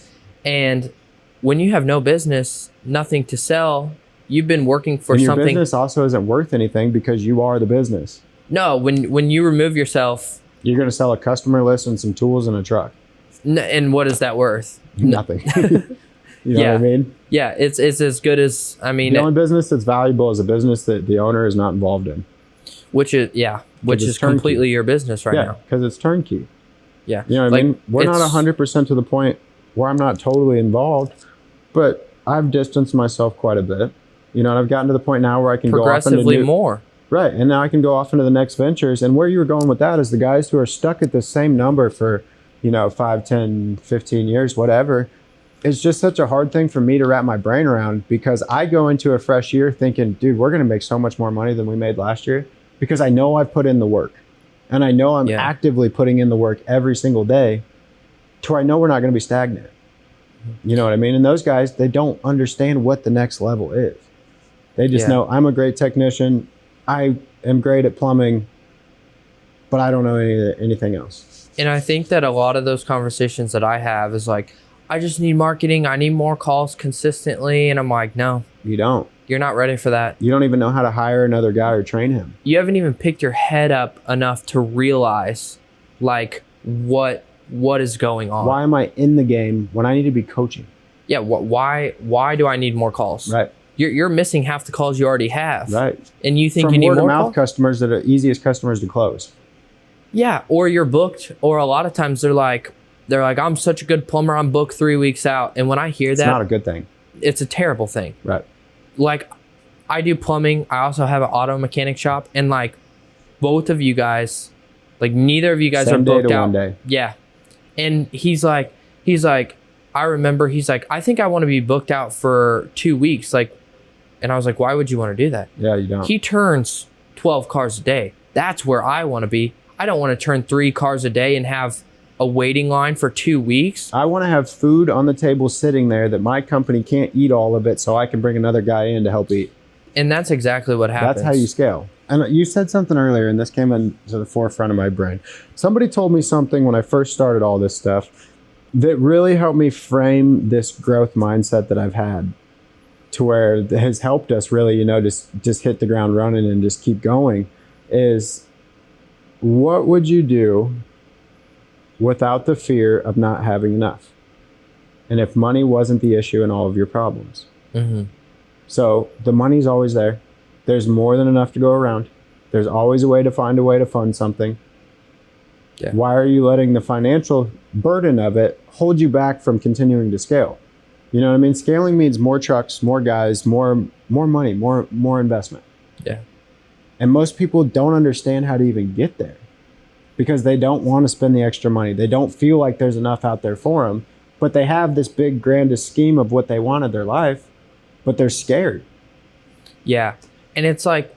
And when you have no business, nothing to sell, you've been working for something. Your business also isn't worth anything because you are the business. No, when you remove yourself, you're going to sell a customer list and some tools and a truck. And what is that worth? Nothing. You know what I mean? Yeah, it's as good as, the only business that's valuable is a business that the owner is not involved in. Which is completely your business now. Yeah, because it's turnkey. Yeah. You know what I mean? We're not 100% to the point where I'm not totally involved, but I've distanced myself quite a bit. And I've gotten to the point now where I can go off into more. Right, and now I can go off into the next ventures. And where you were going with that is the guys who are stuck at the same number for 5, 10, 15 years, whatever. It's just such a hard thing for me to wrap my brain around, because I go into a fresh year thinking, dude, we're going to make so much more money than we made last year, because I know I've put in the work, and I know I'm actively putting in the work every single day to where I know we're not going to be stagnant. You know what I mean? And those guys, they don't understand what the next level is. They just know, I'm a great technician. I am great at plumbing, but I don't know anything else. And I think that a lot of those conversations that I have is I just need marketing. I need more calls consistently. And I'm like, no. You don't. You're not ready for that. You don't even know how to hire another guy or train him. You haven't even picked your head up enough to realize what is going on. Why am I in the game when I need to be coaching? Yeah. Why do I need more calls? Right. You're missing half the calls you already have. Right. And you think you need more calls? From word-of-mouth customers that are easiest customers to close. Yeah, or you're booked, or a lot of times they're like, I'm such a good plumber, I'm booked 3 weeks out. And when I hear that, it's not a good thing. It's a terrible thing. Right. I do plumbing. I also have an auto mechanic shop, and both of you guys, neither of you guys are booked out. 1 day. Yeah. And he's like, I remember he's like, I think I want to be booked out for 2 weeks. And I was like, why would you want to do that? Yeah, you don't. He turns 12 cars a day. That's where I want to be. I don't want to turn 3 cars a day and have a waiting line for 2 weeks. I want to have food on the table sitting there that my company can't eat all of it, so I can bring another guy in to help eat. And that's exactly what happens. That's how you scale. And you said something earlier, and this came into the forefront of my brain. Somebody told me something when I first started all this stuff that really helped me frame this growth mindset that I've had, to where it has helped us really, just hit the ground running and just keep going, is, what would you do without the fear of not having enough? And if money wasn't the issue in all of your problems? Mm-hmm. So the money's always there. There's more than enough to go around. There's always a way to find a way to fund something. Yeah. Why are you letting the financial burden of it hold you back from continuing to scale? You know what I mean? Scaling means more trucks, more guys, more money, more investment. Yeah. And most people don't understand how to even get there, because they don't want to spend the extra money. They don't feel like there's enough out there for them. but they have this big grandest scheme of what they want in their life, but they're scared. Yeah. And it's like,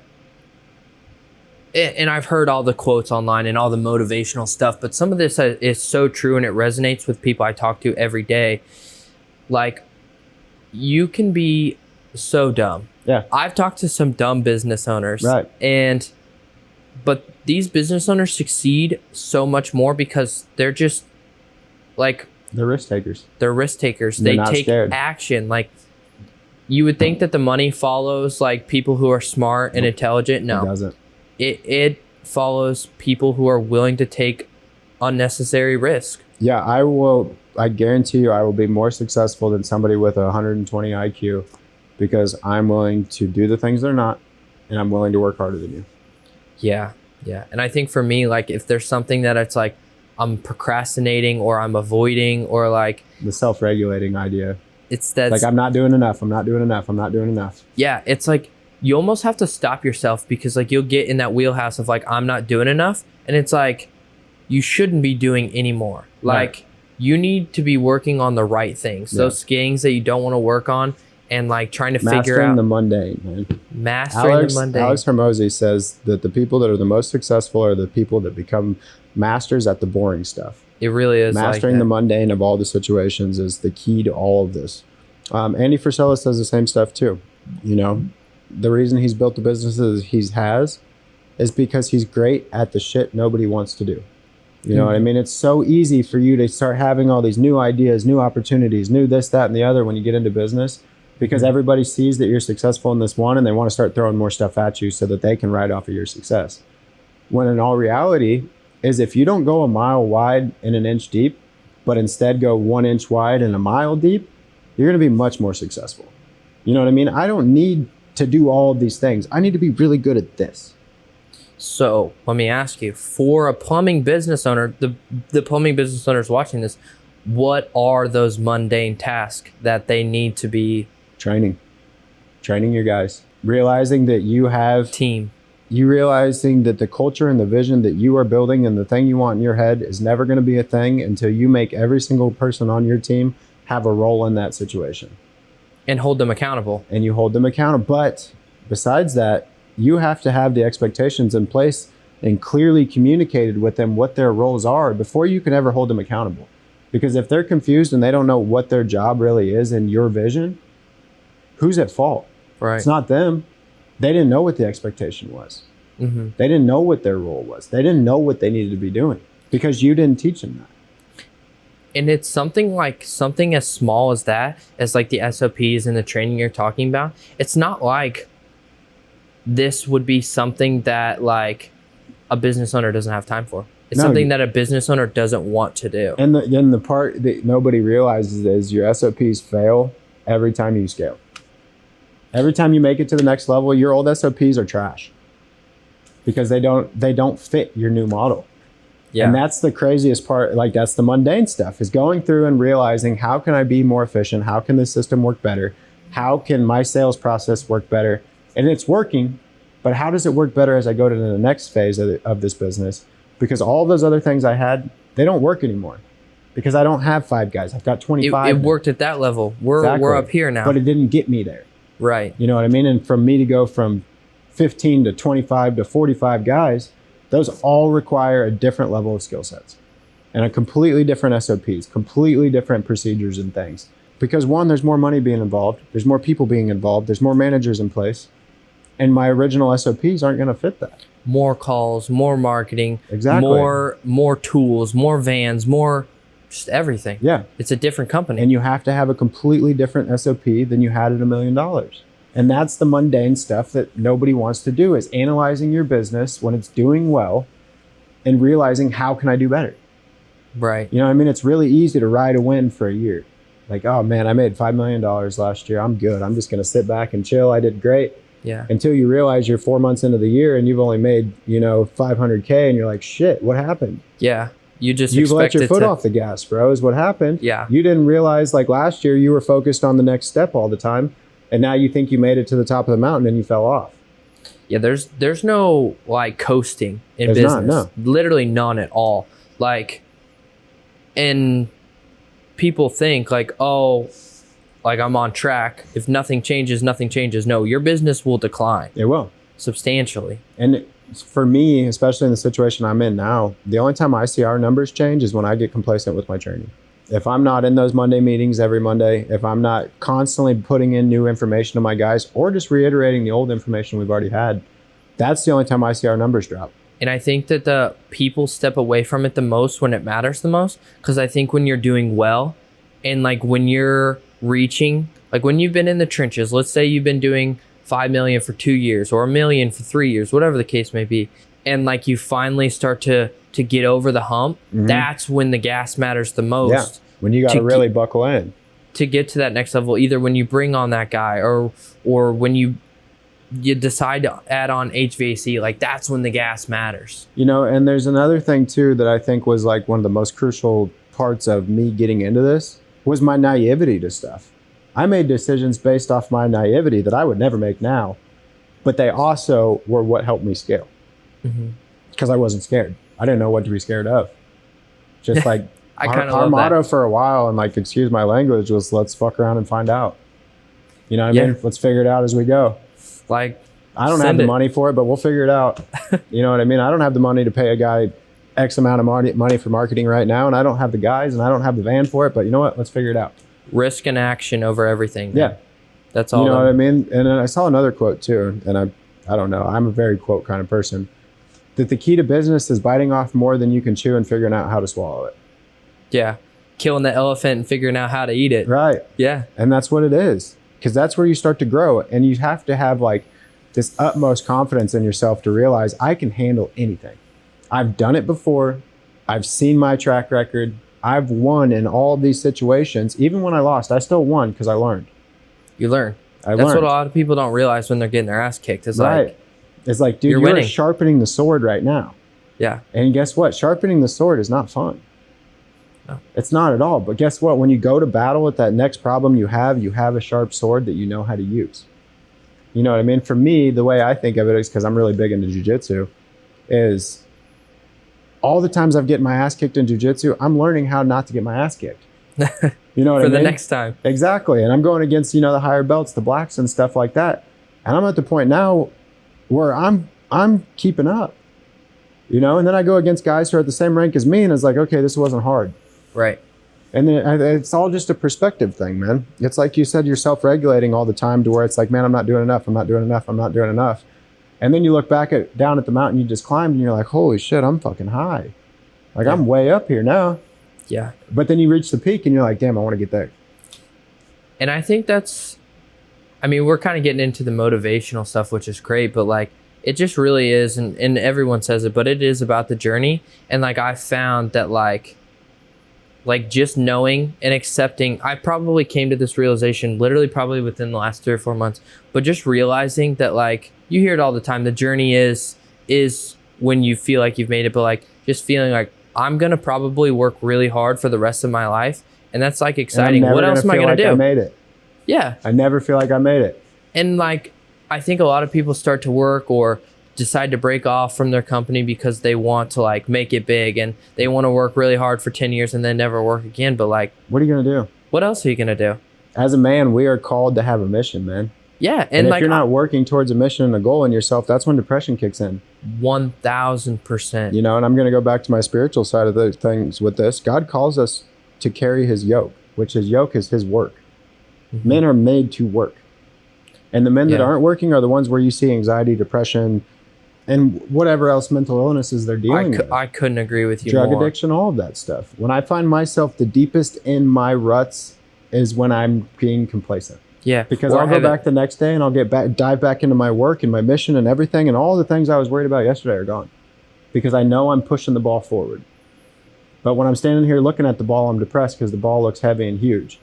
and I've heard all the quotes online and all the motivational stuff, but some of this is so true and it resonates with people I talk to every day. Like, you can be so dumb. Yeah. I've talked to some dumb business owners. Right. But these business owners succeed so much more because they're just like, they're risk takers. They're risk takers. They're they not take scared. action. Like, you would think that the money follows like people who are smart and intelligent. No, It doesn't. It follows people who are willing to take unnecessary risk. Yeah, I guarantee you I will be more successful than somebody with a 120 IQ because I'm willing to do the things they're not, and I'm willing to work harder than you. Yeah. And I think for me, like, if there's something that it's like I'm procrastinating or I'm avoiding or like The self-regulating idea. it's that Like, I'm not doing enough. I'm not doing enough. I'm not doing enough. Yeah, it's like you almost have to stop yourself because like you'll get in that wheelhouse of like, I'm not doing enough. And it's like, you shouldn't be doing any more. Like, Right. you need to be working on the right things. Yeah. Those things that you don't want to work on and like trying to figure Mastering out. the mundane, man. Mastering the mundane. Alex Hormozy says that the people that are the most successful are the people that become masters at the boring stuff. It really is. Mastering like the that. mundane of all the situations is the key to all of this. Andy Frisella says the same stuff too. You know, the reason he's built the businesses he has is because he's great at the shit nobody wants to do. You know what I mean? It's so easy for you to start having all these new ideas, new opportunities, new this, that, and the other when you get into business, because everybody sees that you're successful in this one and they want to start throwing more stuff at you so that they can ride off of your success. When in all reality is if you don't go a mile wide and an inch deep, but instead go 1 inch wide and a mile deep, you're going to be much more successful. You know what I mean? I don't need to do all of these things. I need to be really good at this. So let me ask you, for a plumbing business owner, the plumbing business owners watching this, what are those mundane tasks that they need to be? Training your guys, realizing that you have Team. you realizing that the culture and the vision that you are building and the thing you want in your head is never going to be a thing until you make every single person on your team have a role in that situation. And hold them accountable. And you hold them accountable. But besides that, you have to have the expectations in place and clearly communicated with them what their roles are before you can ever hold them accountable. Because if they're confused and they don't know what their job really is in your vision, who's at fault? Right. It's not them. They didn't know what the expectation was. Mm-hmm. They didn't know what their role was. They didn't know what they needed to be doing because you didn't teach them that. And it's something as small as that, as like the SOPs and the training you're talking about. It's not like this would be something that like a business owner doesn't have time for. It's something that a business owner doesn't want to do. And the part that nobody realizes is your SOPs fail every time you scale. Every time you make it to the next level, your old SOPs are trash because they don't fit your new model. Yeah. And that's the craziest part. Like, that's the mundane stuff, is going through and realizing, how can I be more efficient? How can this system work better? How can my sales process work better? And it's working, but how does it work better as I go to the next phase of this business? Because all those other things I had, they don't work anymore because I don't have 5 guys. I've got 25. It worked at that level. We're up here now. But it didn't get me there. Right. You know what I mean? And from me to go from 15 to 25 to 45 guys, those all require a different level of skill sets and a completely different SOPs, completely different procedures and things. Because one, there's more money being involved. There's more people being involved. There's more managers in place. And my original SOPs aren't going to fit that. More calls, more marketing, Exactly. more tools, more vans, more just everything. Yeah. It's a different company. And you have to have a completely different SOP than you had at $1 million. And that's the mundane stuff that nobody wants to do, is analyzing your business when it's doing well and realizing, how can I do better? Right. You know what I mean? It's really easy to ride a win for a year. Like, oh man, I made $5 million last year. I'm good. I'm just going to sit back and chill. I did great. Yeah. Until you realize you're 4 months into the year and you've only made, $500K, and you're like, shit, what happened? Yeah. You've let your foot off the gas, bro, is what happened. Yeah. You didn't realize, like last year, you were focused on the next step all the time. And now you think you made it to the top of the mountain and you fell off. Yeah, there's no like coasting in There's business. not, no. Literally none at all. Like, and people think like, oh, like I'm on track. If nothing changes, nothing changes. No, your business will decline. It will. Substantially. And for me, especially in the situation I'm in now, the only time I see our numbers change is when I get complacent with my training. If I'm not in those Monday meetings every Monday, if I'm not constantly putting in new information to my guys or just reiterating the old information we've already had, that's the only time I see our numbers drop. And I think that the people step away from it the most when it matters the most. Because I think when you're doing well and like when you're reaching, like when you've been in the trenches, let's say you've been doing 5 million for 2 years or 1 million for 3 years, whatever the case may be. And like you finally start to get over the hump, that's when the gas matters the most. Yeah, when you got to really buckle in. To get to that next level, either when you bring on that guy or when you decide to add on HVAC, like that's when the gas matters. You know, and there's another thing too that I think was like one of the most crucial parts of me getting into this was my naivety to stuff. I made decisions based off my naivety that I would never make now, but they also were what helped me scale. Because I wasn't scared. I didn't know what to be scared of. Just like our motto for a while, and like, excuse my language, was let's fuck around and find out. You know what I mean? Let's figure it out as we go. Like, I don't have the money for it, but we'll figure it out. You know what I mean? I don't have the money to pay a guy X amount of money for marketing right now, and I don't have the guys, and I don't have the van for it, but you know what? Let's figure it out. Risk and action over everything. Man. Yeah. That's all. You know what I mean? And then I saw another quote too, and I don't know. I'm a very quote kind of person. That the key to business is biting off more than you can chew and figuring out how to swallow it. Yeah. Killing the elephant and figuring out how to eat it. Right. Yeah. And that's what it is. Because that's where you start to grow. And you have to have like this utmost confidence in yourself to realize I can handle anything. I've done it before. I've seen my track record. I've won in all these situations. Even when I lost, I still won because I learned. You learn. That's what a lot of people don't realize when they're getting their ass kicked. It's like, it's like, dude, you're sharpening the sword right now. Yeah. And guess what? Sharpening the sword is not fun. No. It's not at all. But guess what? When you go to battle with that next problem you have a sharp sword that you know how to use. You know what I mean? For me, the way I think of it is, because I'm really big into jiu-jitsu, is all the times I've gotten my ass kicked in jiu-jitsu, I'm learning how not to get my ass kicked. You know what I mean? For the next time. Exactly. And I'm going against, you know, the higher belts, the blacks and stuff like that. And I'm at the point now where I'm keeping up, you know, and then I go against guys who are at the same rank as me, and it's like, okay, this wasn't hard. Right. And then it's all just a perspective thing, man. It's like you said, you're self-regulating all the time to where it's like, man, I'm not doing enough. I'm not doing enough. I'm not doing enough. And then you look back down at the mountain you just climbed, and you're like, holy shit, I'm fucking high. Like, I'm way up here now. Yeah. But then you reach the peak and you're like, damn, I want to get there. And I think we're kind of getting into the motivational stuff, which is great, but like, it just really is, and everyone says it, but it is about the journey. And like, I found that like just knowing and accepting, I probably came to this realization literally probably within the last 3 or 4 months, but just realizing that, like, you hear it all the time, the journey is when you feel like you've made it, but like just feeling like I'm gonna probably work really hard for the rest of my life, and that's like exciting. What else am I gonna do? I made it. Yeah. I never feel like I made it. And like, I think a lot of people start to work or decide to break off from their company because they want to like make it big, and they want to work really hard for 10 years and then never work again. But like, what are you going to do? What else are you going to do? As a man, we are called to have a mission, man. Yeah. And if like, you're not working towards a mission and a goal in yourself, that's when depression kicks in. 1000%. You know, and I'm going to go back to my spiritual side of the things with this. God calls us to carry his yoke, which his yoke is his work. Mm-hmm. Men are made to work. And the men that aren't working are the ones where you see anxiety, depression, and whatever else mental illnesses they're dealing with. I couldn't agree with you more. Drug addiction, all of that stuff. When I find myself the deepest in my ruts is when I'm being complacent. Yeah. Because I'll go back the next day and I'll dive back into my work and my mission and everything, and all the things I was worried about yesterday are gone. Because I know I'm pushing the ball forward. But when I'm standing here looking at the ball, I'm depressed because the ball looks heavy and huge.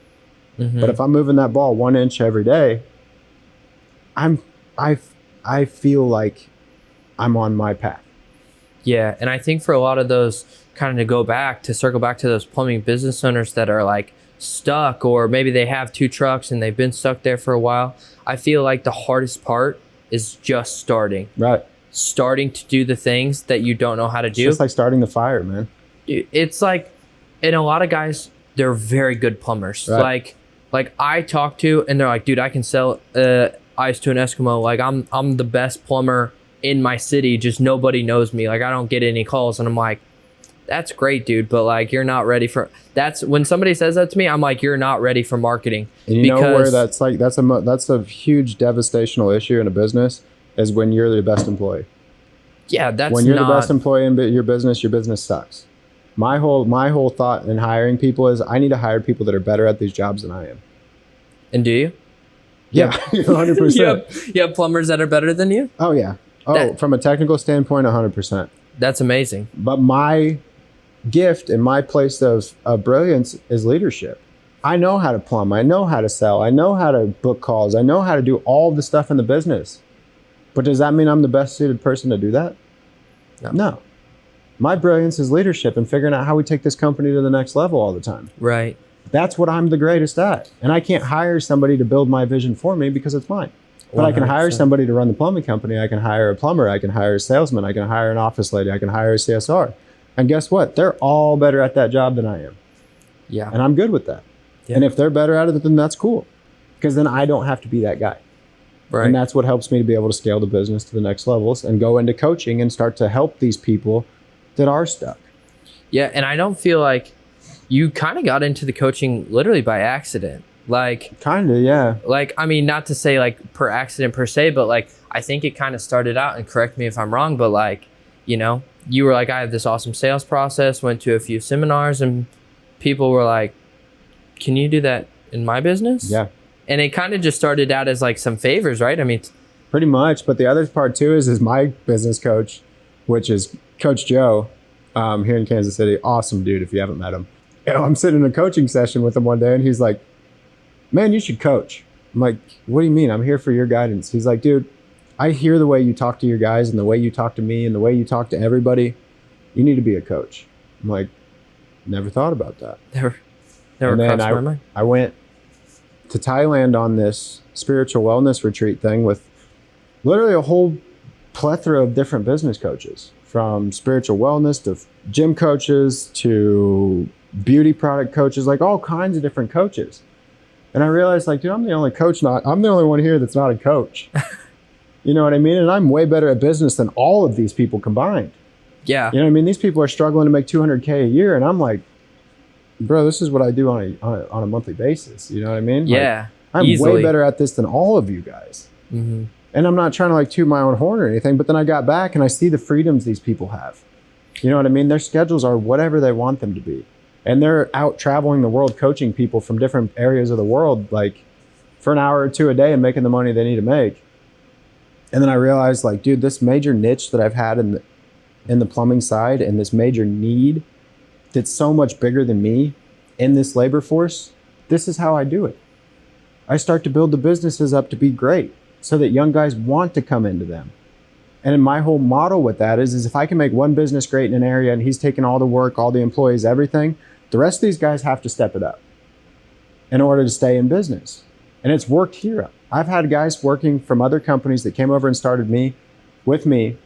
Mm-hmm. But if I'm moving that ball 1 inch every day, I feel like I'm on my path. Yeah, and I think for a lot of those, kind of to circle back to those plumbing business owners that are like stuck, or maybe they have 2 trucks and they've been stuck there for a while, I feel like the hardest part is just starting. Right. Starting to do the things that you don't know how to do. It's just like starting the fire, man. It's like, and a lot of guys, they're very good plumbers. Right. Like I talk to, and they're like, dude, I can sell ice to an Eskimo. Like I'm the best plumber in my city. Just nobody knows me. Like I don't get any calls, and I'm like, that's great, dude. But like, you're not ready for. That's when somebody says that to me, I'm like, you're not ready for marketing. And you know where that's like that's a huge devastational issue in a business is when you're the best employee. Yeah, that's when you're the best employee in your business sucks. My whole thought in hiring people is I need to hire people that are better at these jobs than I am. And do you? Yeah, 100%. You have plumbers that are better than you? Oh yeah. Oh, from a technical standpoint, 100%. That's amazing. But my gift and my place of brilliance is leadership. I know how to plumb. I know how to sell. I know how to book calls. I know how to do all the stuff in the business. But does that mean I'm the best suited person to do that? No. My brilliance is leadership and figuring out how we take this company to the next level all the time. Right. That's what I'm the greatest at. And I can't hire somebody to build my vision for me because it's mine. But 100%. I can hire somebody to run the plumbing company. I can hire a plumber. I can hire a salesman. I can hire an office lady. I can hire a CSR. And guess what? They're all better at that job than I am. Yeah. And I'm good with that. Yeah. And if they're better at it, then that's cool. Because then I don't have to be that guy. Right. And that's what helps me to be able to scale the business to the next levels and go into coaching and start to help these people that are stuck. Yeah. And I don't feel like you kind of got into the coaching literally by accident. Like, kind of, yeah. Like, I mean, not to say like per accident per se, but like, I think it kind of started out, and correct me if I'm wrong, but like, you know, you were like, I have this awesome sales process, went to a few seminars, and people were like, can you do that in my business? Yeah. And it kind of just started out as like some favors, right? I mean, pretty much. But the other part too is my business coach, which is Coach Joe, here in Kansas City. Awesome dude if you haven't met him. You know, I'm sitting in a coaching session with him one day and he's like, man, you should coach. I'm like, what do you mean? I'm here for your guidance. He's like, dude, I hear the way you talk to your guys and the way you talk to me and the way you talk to everybody. You need to be a coach. I'm like, never thought about that. Never crossed my mind. I went to Thailand on this spiritual wellness retreat thing with literally a whole plethora of different business coaches, from spiritual wellness to gym coaches to beauty product coaches, like all kinds of different coaches. And I realized, like, dude, I'm the only one here that's not a coach. You know what I mean? And I'm way better at business than all of these people combined. Yeah. You know what I mean? These people are struggling to make $200K a year, and I'm like, bro, this is what I do on a monthly basis. You know what I mean? Yeah. Like, I'm easily way better at this than all of you guys. Mm-hmm. And I'm not trying to like toot my own horn or anything, but then I got back and I see the freedoms these people have. You know what I mean? Their schedules are whatever they want them to be. And they're out traveling the world, coaching people from different areas of the world, like for an hour or two a day and making the money they need to make. And then I realized, like, dude, this major niche that I've had in the plumbing side and this major need that's so much bigger than me in this labor force, this is how I do it. I start to build the businesses up to be great so that young guys want to come into them. And my whole model with that is if I can make one business great in an area and he's taking all the work, all the employees, everything, the rest of these guys have to step it up in order to stay in business. And it's worked here. I've had guys working from other companies that came over and started with me,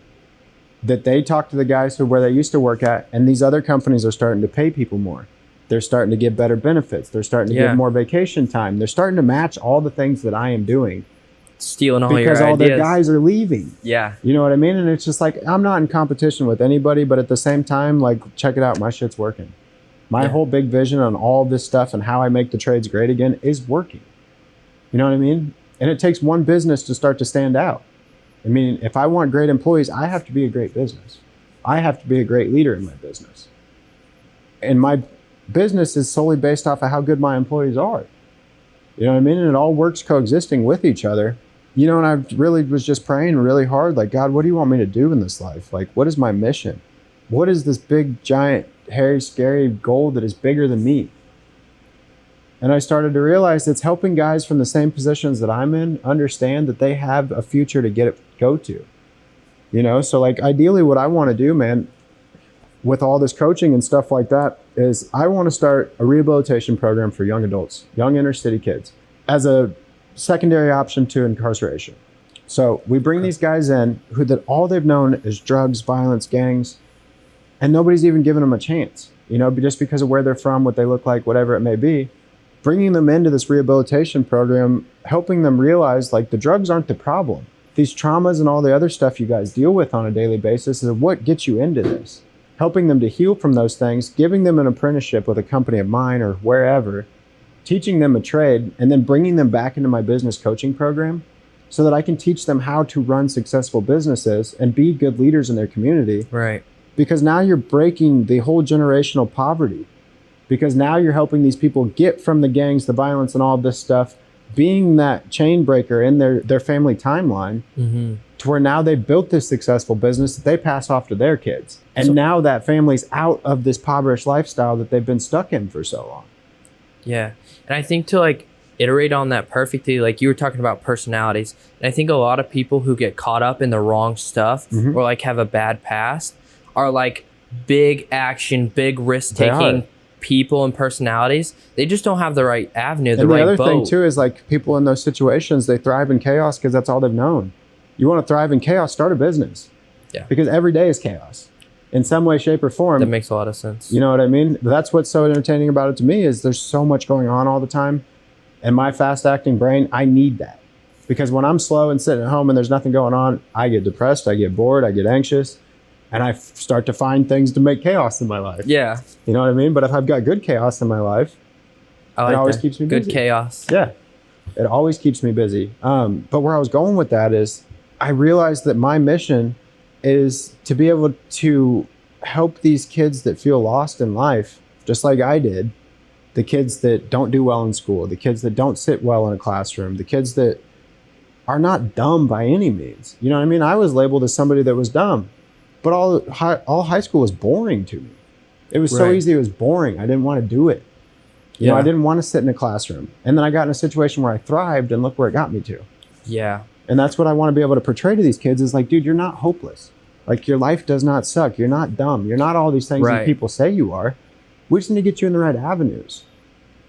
that they talked to the guys where they used to work at, and these other companies are starting to pay people more. They're starting to give better benefits. They're starting to give more vacation time. They're starting to match all the things that I am doing. Stealing all your ideas. Because all their guys are leaving. Yeah. You know what I mean? And it's just like, I'm not in competition with anybody, but at the same time, like, check it out. My shit's working. My whole big vision on all this stuff and how I make the trades great again is working. You know what I mean? And it takes one business to start to stand out. I mean, if I want great employees, I have to be a great business. I have to be a great leader in my business. And my business is solely based off of how good my employees are. You know what I mean? And it all works coexisting with each other. You know, and I really was just praying really hard, like, God, what do you want me to do in this life? Like, what is my mission? What is this big, giant, hairy, scary goal that is bigger than me? And I started to realize it's helping guys from the same positions that I'm in understand that they have a future to go to. You know, so like ideally what I want to do, man, with all this coaching and stuff like that, is I want to start a rehabilitation program for young adults, young inner city kids, as a secondary option to incarceration. So we bring these guys in that all they've known is drugs, violence, gangs, and nobody's even given them a chance. just because of where they're from, what they look like, whatever it may be, bringing them into this rehabilitation program, helping them realize like the drugs aren't the problem. These traumas and all the other stuff you guys deal with on a daily basis is what gets you into this. Helping them to heal from those things, giving them an apprenticeship with a company of mine or wherever, teaching them a trade, and then bringing them back into my business coaching program so that I can teach them how to run successful businesses and be good leaders in their community. Right. Because now you're breaking the whole generational poverty. Because now you're helping these people get from the gangs, the violence, and all this stuff, being that chain breaker in their family timeline, to where now they've built this successful business that they pass off to their kids. And now that family's out of this impoverished lifestyle that they've been stuck in for so long. Yeah. And I think to like iterate on that perfectly, like you were talking about personalities, and I think a lot of people who get caught up in the wrong stuff or like have a bad past are like big action, big risk taking people and personalities. They just don't have the right avenue, the right boat. The other thing too is like people in those situations, they thrive in chaos because that's all they've known. You want to thrive in chaos, start a business. Yeah. Because every day is chaos in some way, shape, or form. That makes a lot of sense. You know what I mean? That's what's so entertaining about it to me is there's so much going on all the time. And my fast acting brain, I need that. Because when I'm slow and sitting at home and there's nothing going on, I get depressed, I get bored, I get anxious, and I start to find things to make chaos in my life. Yeah. You know what I mean? But if I've got good chaos in my life, it always keeps me busy. Good chaos. Yeah. It always keeps me busy. But where I was going with that is I realized that my mission is to be able to help these kids that feel lost in life, just like I did, the kids that don't do well in school, the kids that don't sit well in a classroom, the kids that are not dumb by any means. You know what I mean? I was labeled as somebody that was dumb, but all high school was boring to me. It was so easy. It was boring. I didn't want to do it. You know, I didn't want to sit in a classroom. And then I got in a situation where I thrived, and look where it got me to. Yeah. And that's what I want to be able to portray to these kids is like, dude, you're not hopeless. Like your life does not suck. You're not dumb. You're not all these things that people say you are. We just need to get you in the right avenues.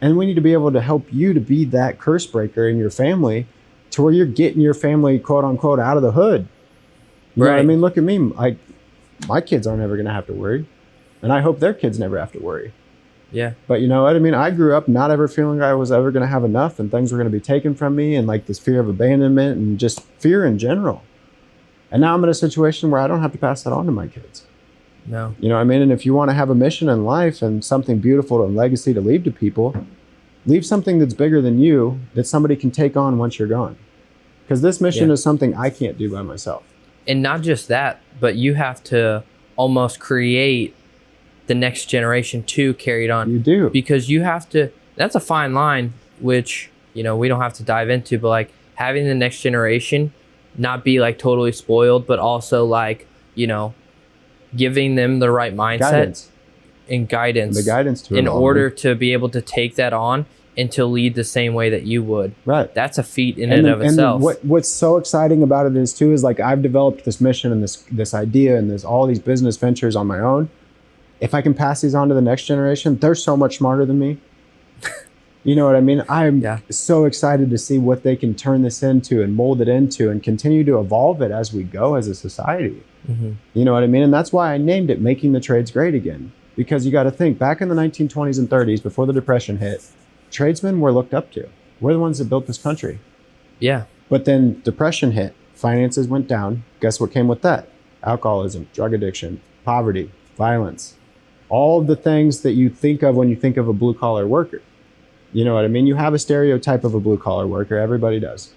And we need to be able to help you to be that curse breaker in your family to where you're getting your family, quote unquote, out of the hood. You know what I mean? Look at me. Like my kids aren't ever going to have to worry. And I hope their kids never have to worry. Yeah. But you know what I mean? I grew up not ever feeling I was ever going to have enough and things were going to be taken from me and like this fear of abandonment and just fear in general. And now I'm in a situation where I don't have to pass that on to my kids. No. You know what I mean? And if you want to have a mission in life and something beautiful and legacy to leave to people, leave something that's bigger than you that somebody can take on once you're gone. Because this mission is something I can't do by myself. And not just that, but you have to almost create the next generation to carry it on. You do. Because you have to, that's a fine line, which, you know, we don't have to dive into, but like having the next generation not be like totally spoiled, but also like, you know, giving them the right mindset and guidance. The guidance to in order to be able to take that on and to lead the same way that you would. Right. That's a feat in and of itself. What's so exciting about it is too, is like I've developed this mission and this idea and there's all these business ventures on my own. If I can pass these on to the next generation, they're so much smarter than me. You know what I mean? I'm so excited to see what they can turn this into and mold it into and continue to evolve it as we go as a society. You know what I mean? And that's why I named it Making the Trades Great Again. Because you got to think, back in the 1920s and 30s, before the Depression hit, tradesmen were looked up to. We're the ones that built this country. Yeah. But then Depression hit, finances went down. Guess what came with that? Alcoholism, drug addiction, poverty, violence. All the things that you think of when you think of a blue collar worker. You know what I mean? You have a stereotype of a blue collar worker. Everybody does.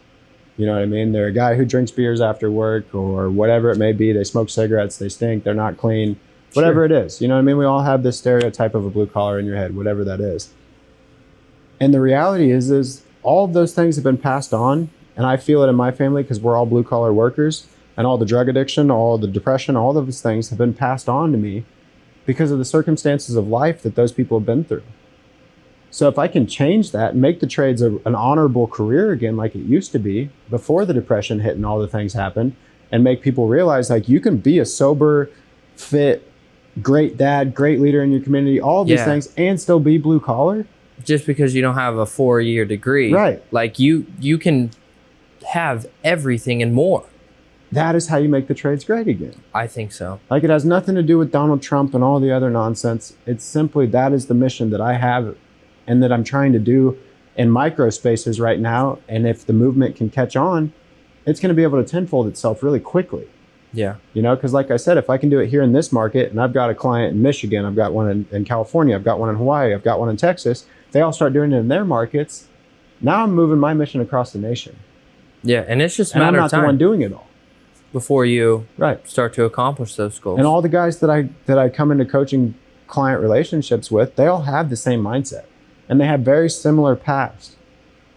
You know what I mean? They're a guy who drinks beers after work or whatever it may be. They smoke cigarettes. They stink. They're not clean. Whatever it is. You know what I mean? We all have this stereotype of a blue collar in your head, whatever that is. And the reality is all of those things have been passed on. And I feel it in my family because we're all blue collar workers. And all the drug addiction, all the depression, all of those things have been passed on to me because of the circumstances of life that those people have been through. So if I can change that and make the trades an honorable career again like it used to be before the Depression hit and all the things happened, and make people realize like you can be a sober, fit, great dad, great leader in your community, all of these things, and still be blue collar. Just because you don't have a 4-year degree. Right. Like you can have everything and more. That is how you make the trades great again. I think so. Like, it has nothing to do with Donald Trump and all the other nonsense. It's simply that is the mission that I have and that I'm trying to do in micro spaces right now. And if the movement can catch on, it's going to be able to tenfold itself really quickly. Yeah. You know, because like I said, if I can do it here in this market, and I've got a client in Michigan, I've got one in California, I've got one in Hawaii, I've got one in Texas, they all start doing it in their markets. Now I'm moving my mission across the nation. Yeah, and it's just a And matter I'm of not time the one doing it all. before you Right. start to accomplish those goals. And all the guys that I come into coaching client relationships with, they all have the same mindset. And they have very similar past,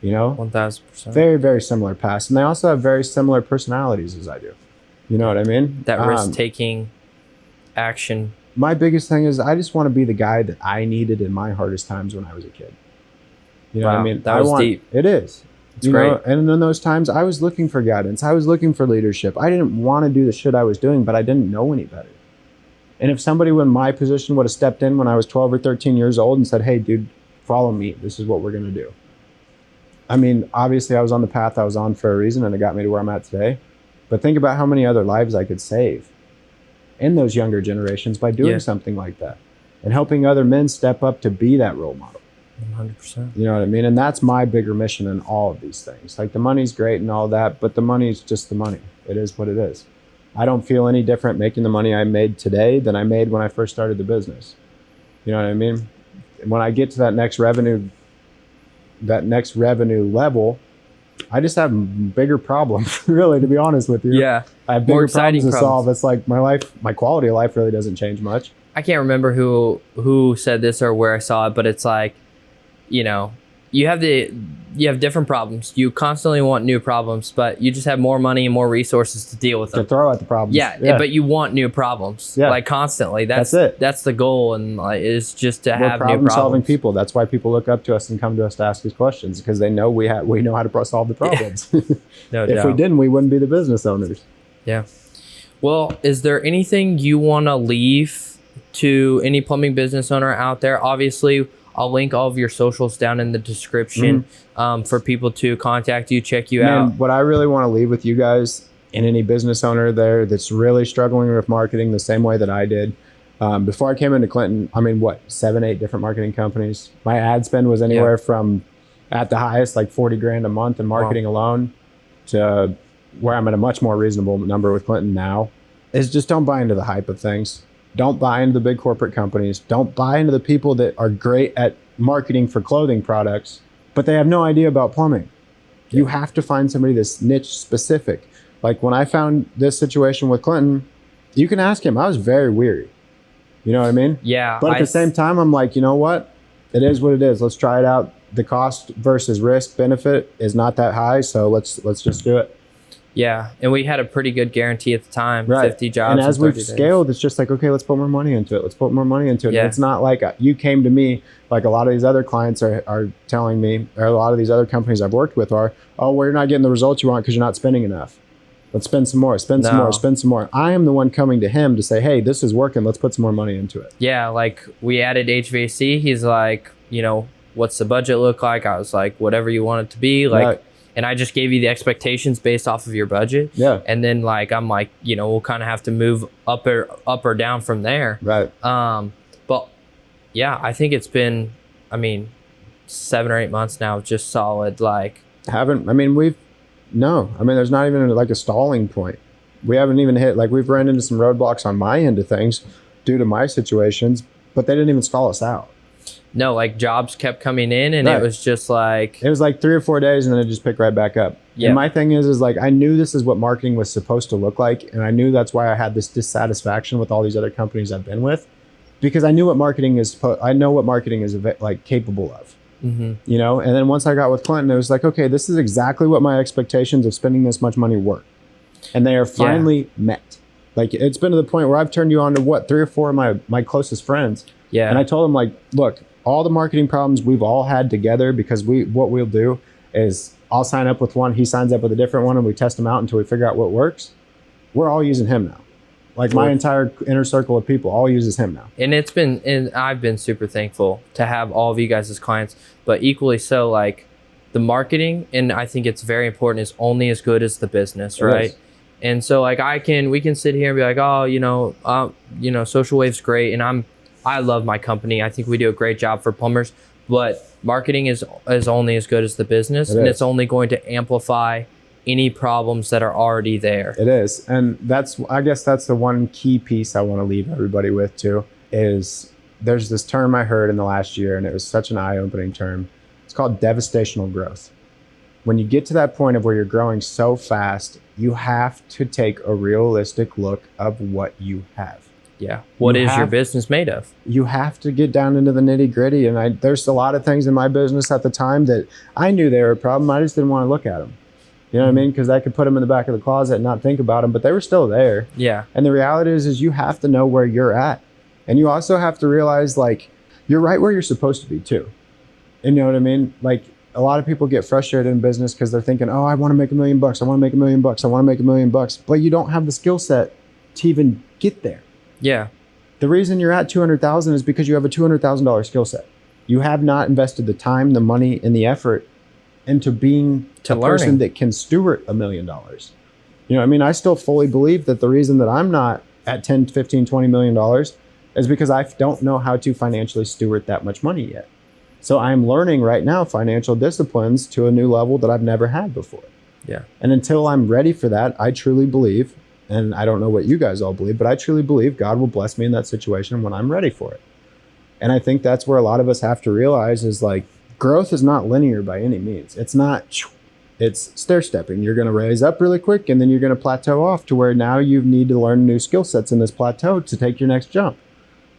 you know? 1000%. Very, very similar past. And they also have very similar personalities as I do. You know what I mean? That risk-taking action. My biggest thing is I just want to be the guy that I needed in my hardest times when I was a kid. You know what I mean? That was deep. It is. It's great. Know, and in those times, I was looking for guidance. I was looking for leadership. I didn't want to do the shit I was doing, but I didn't know any better. And if somebody in my position would have stepped in when I was 12 or 13 years old and said, hey, dude, follow me. This is what we're going to do. I mean, obviously, I was on the path I was on for a reason, and it got me to where I'm at today. But think about how many other lives I could save in those younger generations by doing something like that and helping other men step up to be that role model. 100%. You know what I mean? And that's my bigger mission in all of these things. Like, the money's great and all that, but the money's just the money. It is what it is. I don't feel any different making the money I made today than I made when I first started the business. You know what I mean? When I get to that next revenue level, I just have bigger problems, really, to be honest with you. Yeah. I have bigger problems to solve. It's like my quality of life really doesn't change much. I can't remember who said this or where I saw it, but it's like, you know, you have different problems. You constantly want new problems, but you just have more money and more resources to deal with them. To throw at the problems. Yeah. But you want new problems, like constantly. That's it. That's the goal, and is just to have new problems. Problem-solving people. That's why people look up to us and come to us to ask us questions, because they know we know how to solve the problems. No doubt. If we didn't, we wouldn't be the business owners. Yeah. Well, is there anything you want to leave to any plumbing business owner out there? Obviously, I'll link all of your socials down in the description for people to contact you, check you out. What I really want to leave with you guys and any business owner there that's really struggling with marketing the same way that I did. Before I came into Clinton, 7, 8 different marketing companies. My ad spend was anywhere from, at the highest, like 40 grand a month in marketing alone, to where I'm at a much more reasonable number with Clinton now. Is just don't buy into the hype of things. Don't buy into the big corporate companies. Don't buy into the people that are great at marketing for clothing products, but they have no idea about plumbing. You have to find somebody that's niche specific. Like, when I found this situation with Clinton, you can ask him. I was very weary. You know what I mean? Yeah. But at the same time, I'm like, you know what? It is what it is. Let's try it out. The cost versus risk benefit is not that high, so let's just do it. Yeah, and we had a pretty good guarantee at the time, 50 jobs. And as we've scaled, days. It's just like, okay, let's put more money into it. Let's put more money into it. Yeah. And it's not like you came to me, like a lot of these other clients are telling me, or a lot of these other companies I've worked with are, oh, well, you're not getting the results you want because you're not spending enough. Let's spend some more, spend some more. I am the one coming to him to say, hey, this is working. Let's put some more money into it. Yeah, like we added HVAC. He's like, you know, what's the budget look like? I was like, whatever you want it to be. Like, and I just gave you the expectations based off of your budget. Yeah. And then I'm like, you know, we'll kind of have to move up or down from there. Right. But yeah, I think it's been, 7 or 8 months now, just solid. Like, there's not even like a stalling point. We haven't even hit, like, we've run into some roadblocks on my end of things due to my situations, but they didn't even stall us out. No, like, jobs kept coming in, and it was just like... It was like 3 or 4 days, and then it just picked right back up. Yeah. And my thing is like, I knew this is what marketing was supposed to look like, and I knew that's why I had this dissatisfaction with all these other companies I've been with, because I knew what marketing is. I know what marketing is like capable of. Mm-hmm. You know. And then once I got with Clinton, it was like, okay, this is exactly what my expectations of spending this much money were, and they are finally met. Like, it's been to the point where I've turned you on to 3 or 4 of my closest friends. Yeah. And I told them, like, look, all the marketing problems we've all had together, because what we'll do is I'll sign up with one, he signs up with a different one, and we test them out until we figure out what works. We're all using him now. Like, my entire inner circle of people all uses him now. And I've been super thankful to have all of you guys as clients, but equally so, like, the marketing, and I think it's very important, is only as good as the business, right? And so like we can sit here and be like, oh, Social Wave's great, and I love my company. I think we do a great job for plumbers, but marketing is only as good as the business, and it's only going to amplify any problems that are already there. It is. And I guess that's the one key piece I want to leave everybody with too, is there's this term I heard in the last year, and it was such an eye-opening term. It's called devastational growth. When you get to that point of where you're growing so fast, you have to take a realistic look of what you have. Yeah. What is your business made of? You have to get down into the nitty gritty. And there's a lot of things in my business at the time that I knew they were a problem. I just didn't want to look at them. You know what I mean? Because I could put them in the back of the closet and not think about them, but they were still there. Yeah. And the reality is you have to know where you're at. And you also have to realize, like, you're right where you're supposed to be too. You know what I mean? Like, a lot of people get frustrated in business because they're thinking, oh, I want to make $1 million. I want to make $1 million. I want to make $1 million. But you don't have the skill set to even get there. Yeah. The reason you're at 200,000 is because you have a $200,000 skill set. You have not invested the time, the money, and the effort into being person that can steward $1 million. You know, I mean, I still fully believe that the reason that I'm not at 10, 15, $20 million is because I don't know how to financially steward that much money yet. So I'm learning right now financial disciplines to a new level that I've never had before. Yeah. And until I'm ready for that, I truly believe, and I don't know what you guys all believe, but I truly believe God will bless me in that situation when I'm ready for it. And I think that's where a lot of us have to realize is, like, growth is not linear by any means. It's stair stepping. You're going to raise up really quick, and then you're going to plateau off to where now you need to learn new skill sets in this plateau to take your next jump.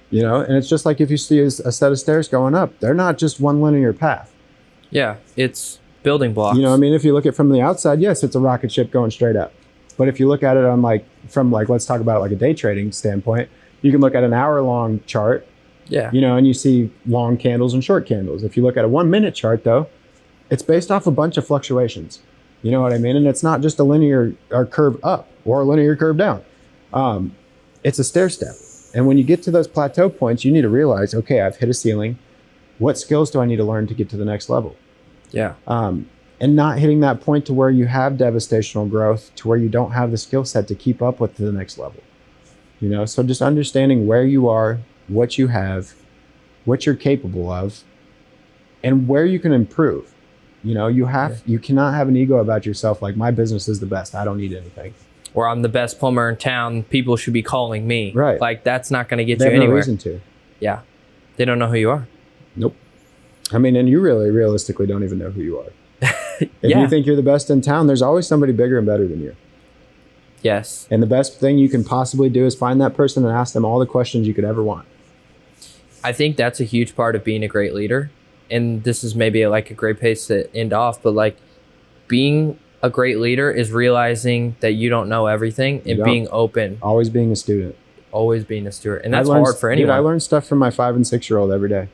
You know, and it's just like if you see a set of stairs going up, they're not just one linear path. Yeah, it's building blocks. You know, I mean, if you look at it from the outside, yes, it's a rocket ship going straight up. But if you look at it on let's talk about it like a day trading standpoint, you can look at an hour-long chart. Yeah. You know, and you see long candles and short candles. If you look at a 1 minute chart, though, it's based off a bunch of fluctuations. You know what I mean? And it's not just a linear or curve up or a linear curve down. It's a stair step. And when you get to those plateau points, you need to realize, okay, I've hit a ceiling. What skills do I need to learn to get to the next level? Yeah. And not hitting that point to where you have devastational growth, to where you don't have the skill set to keep up with the next level. You know, so just understanding where you are, what you have, what you're capable of, and where you can improve. You know, you cannot have an ego about yourself like, my business is the best, I don't need anything. Or I'm the best plumber in town, people should be calling me. Right. Like, that's not going to get you anywhere. They have no reason to. Yeah. They don't know who you are. Nope. I mean, and you really realistically don't even know who you are. If you think you're the best in town, there's always somebody bigger and better than you. Yes. And the best thing you can possibly do is find that person and ask them all the questions you could ever want. I think that's a huge part of being a great leader. And this is maybe like a great place to end off, but like, being a great leader is realizing that you don't know everything and being open. Always being a student. Always being a student. And that's hard for anyone. Dude, I learn stuff from my 5 and 6 year old every day.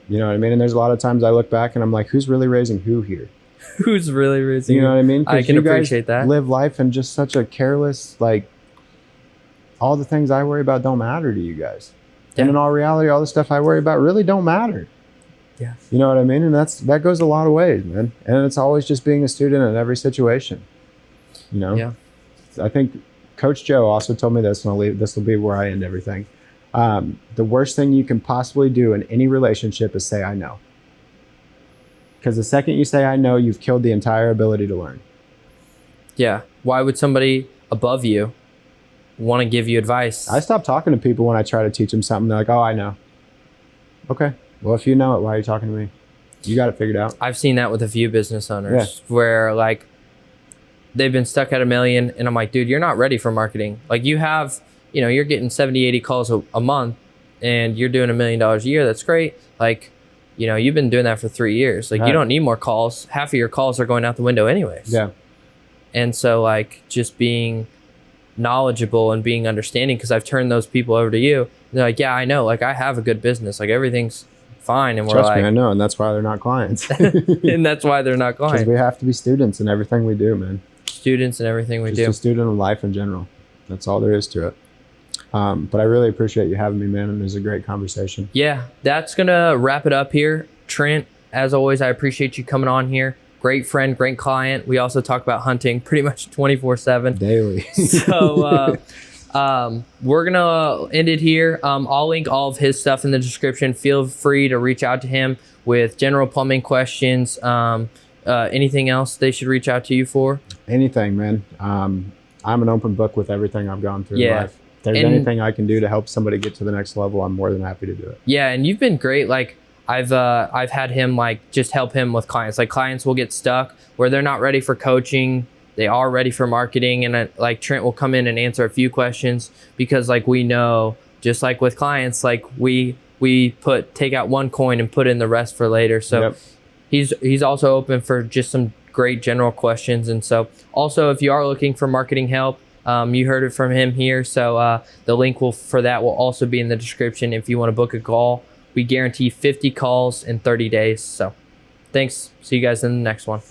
You know what I mean? And there's a lot of times I look back and I'm like, who's really raising who here? Who's really raising? You know what I mean? I can appreciate that. Live life in just such a careless, like, all the things I worry about don't matter to you guys. Yeah. And in all reality, all the stuff I worry about really don't matter. Yeah. You know what I mean? And that goes a lot of ways, man. And it's always just being a student in every situation. You know? Yeah. I think Coach Joe also told me this, and this will be where I end everything. The worst thing you can possibly do in any relationship is say, I know. Because the second you say, I know, you've killed the entire ability to learn. Yeah. Why would somebody above you want to give you advice? I stop talking to people when I try to teach them something. They're like, oh, I know. Okay. Well, if you know it, why are you talking to me? You got it figured out. I've seen that with a few business owners where, like, they've been stuck at $1 million, and I'm like, dude, you're not ready for marketing. Like, you have, you know, you're getting 70, 80 calls a month, and you're doing $1 million a year. That's great. Like, you know, you've been doing that for 3 years. Like, you don't need more calls. Half of your calls are going out the window anyways. Yeah. And so, like, just being knowledgeable and being understanding, because I've turned those people over to you. And they're like, yeah, I know. Like, I have a good business. Like, everything's fine. And Trust me, I know. And that's why they're not clients. And that's why they're not clients. Because we have to be students in everything we do, man. Students in everything we do. Just a student of life in general. That's all there is to it. But I really appreciate you having me, man. And it was a great conversation. Yeah, that's going to wrap it up here. Trent, as always, I appreciate you coming on here. great friend, great client. We also talk about hunting pretty much 24/7 daily. So we're gonna end it here. I'll link all of his stuff in the description. Feel free to reach out to him with general plumbing questions. Anything else they should reach out to you for? Anything, man. I'm an open book with everything I've gone through in life. If there's anything I can do to help somebody get to the next level, I'm more than happy to do it. Yeah, and you've been great. Like I've had him like just help him with clients. Like clients will get stuck where they're not ready for coaching. They are ready for marketing, and like Trent will come in and answer a few questions because like we know, just like with clients, like we take out one coin and put in the rest for later. So he's also open for just some great general questions. And so also if you are looking for marketing help, you heard it from him here. So the link for that will also be in the description if you want to book a call. We guarantee 50 calls in 30 days. So thanks. See you guys in the next one.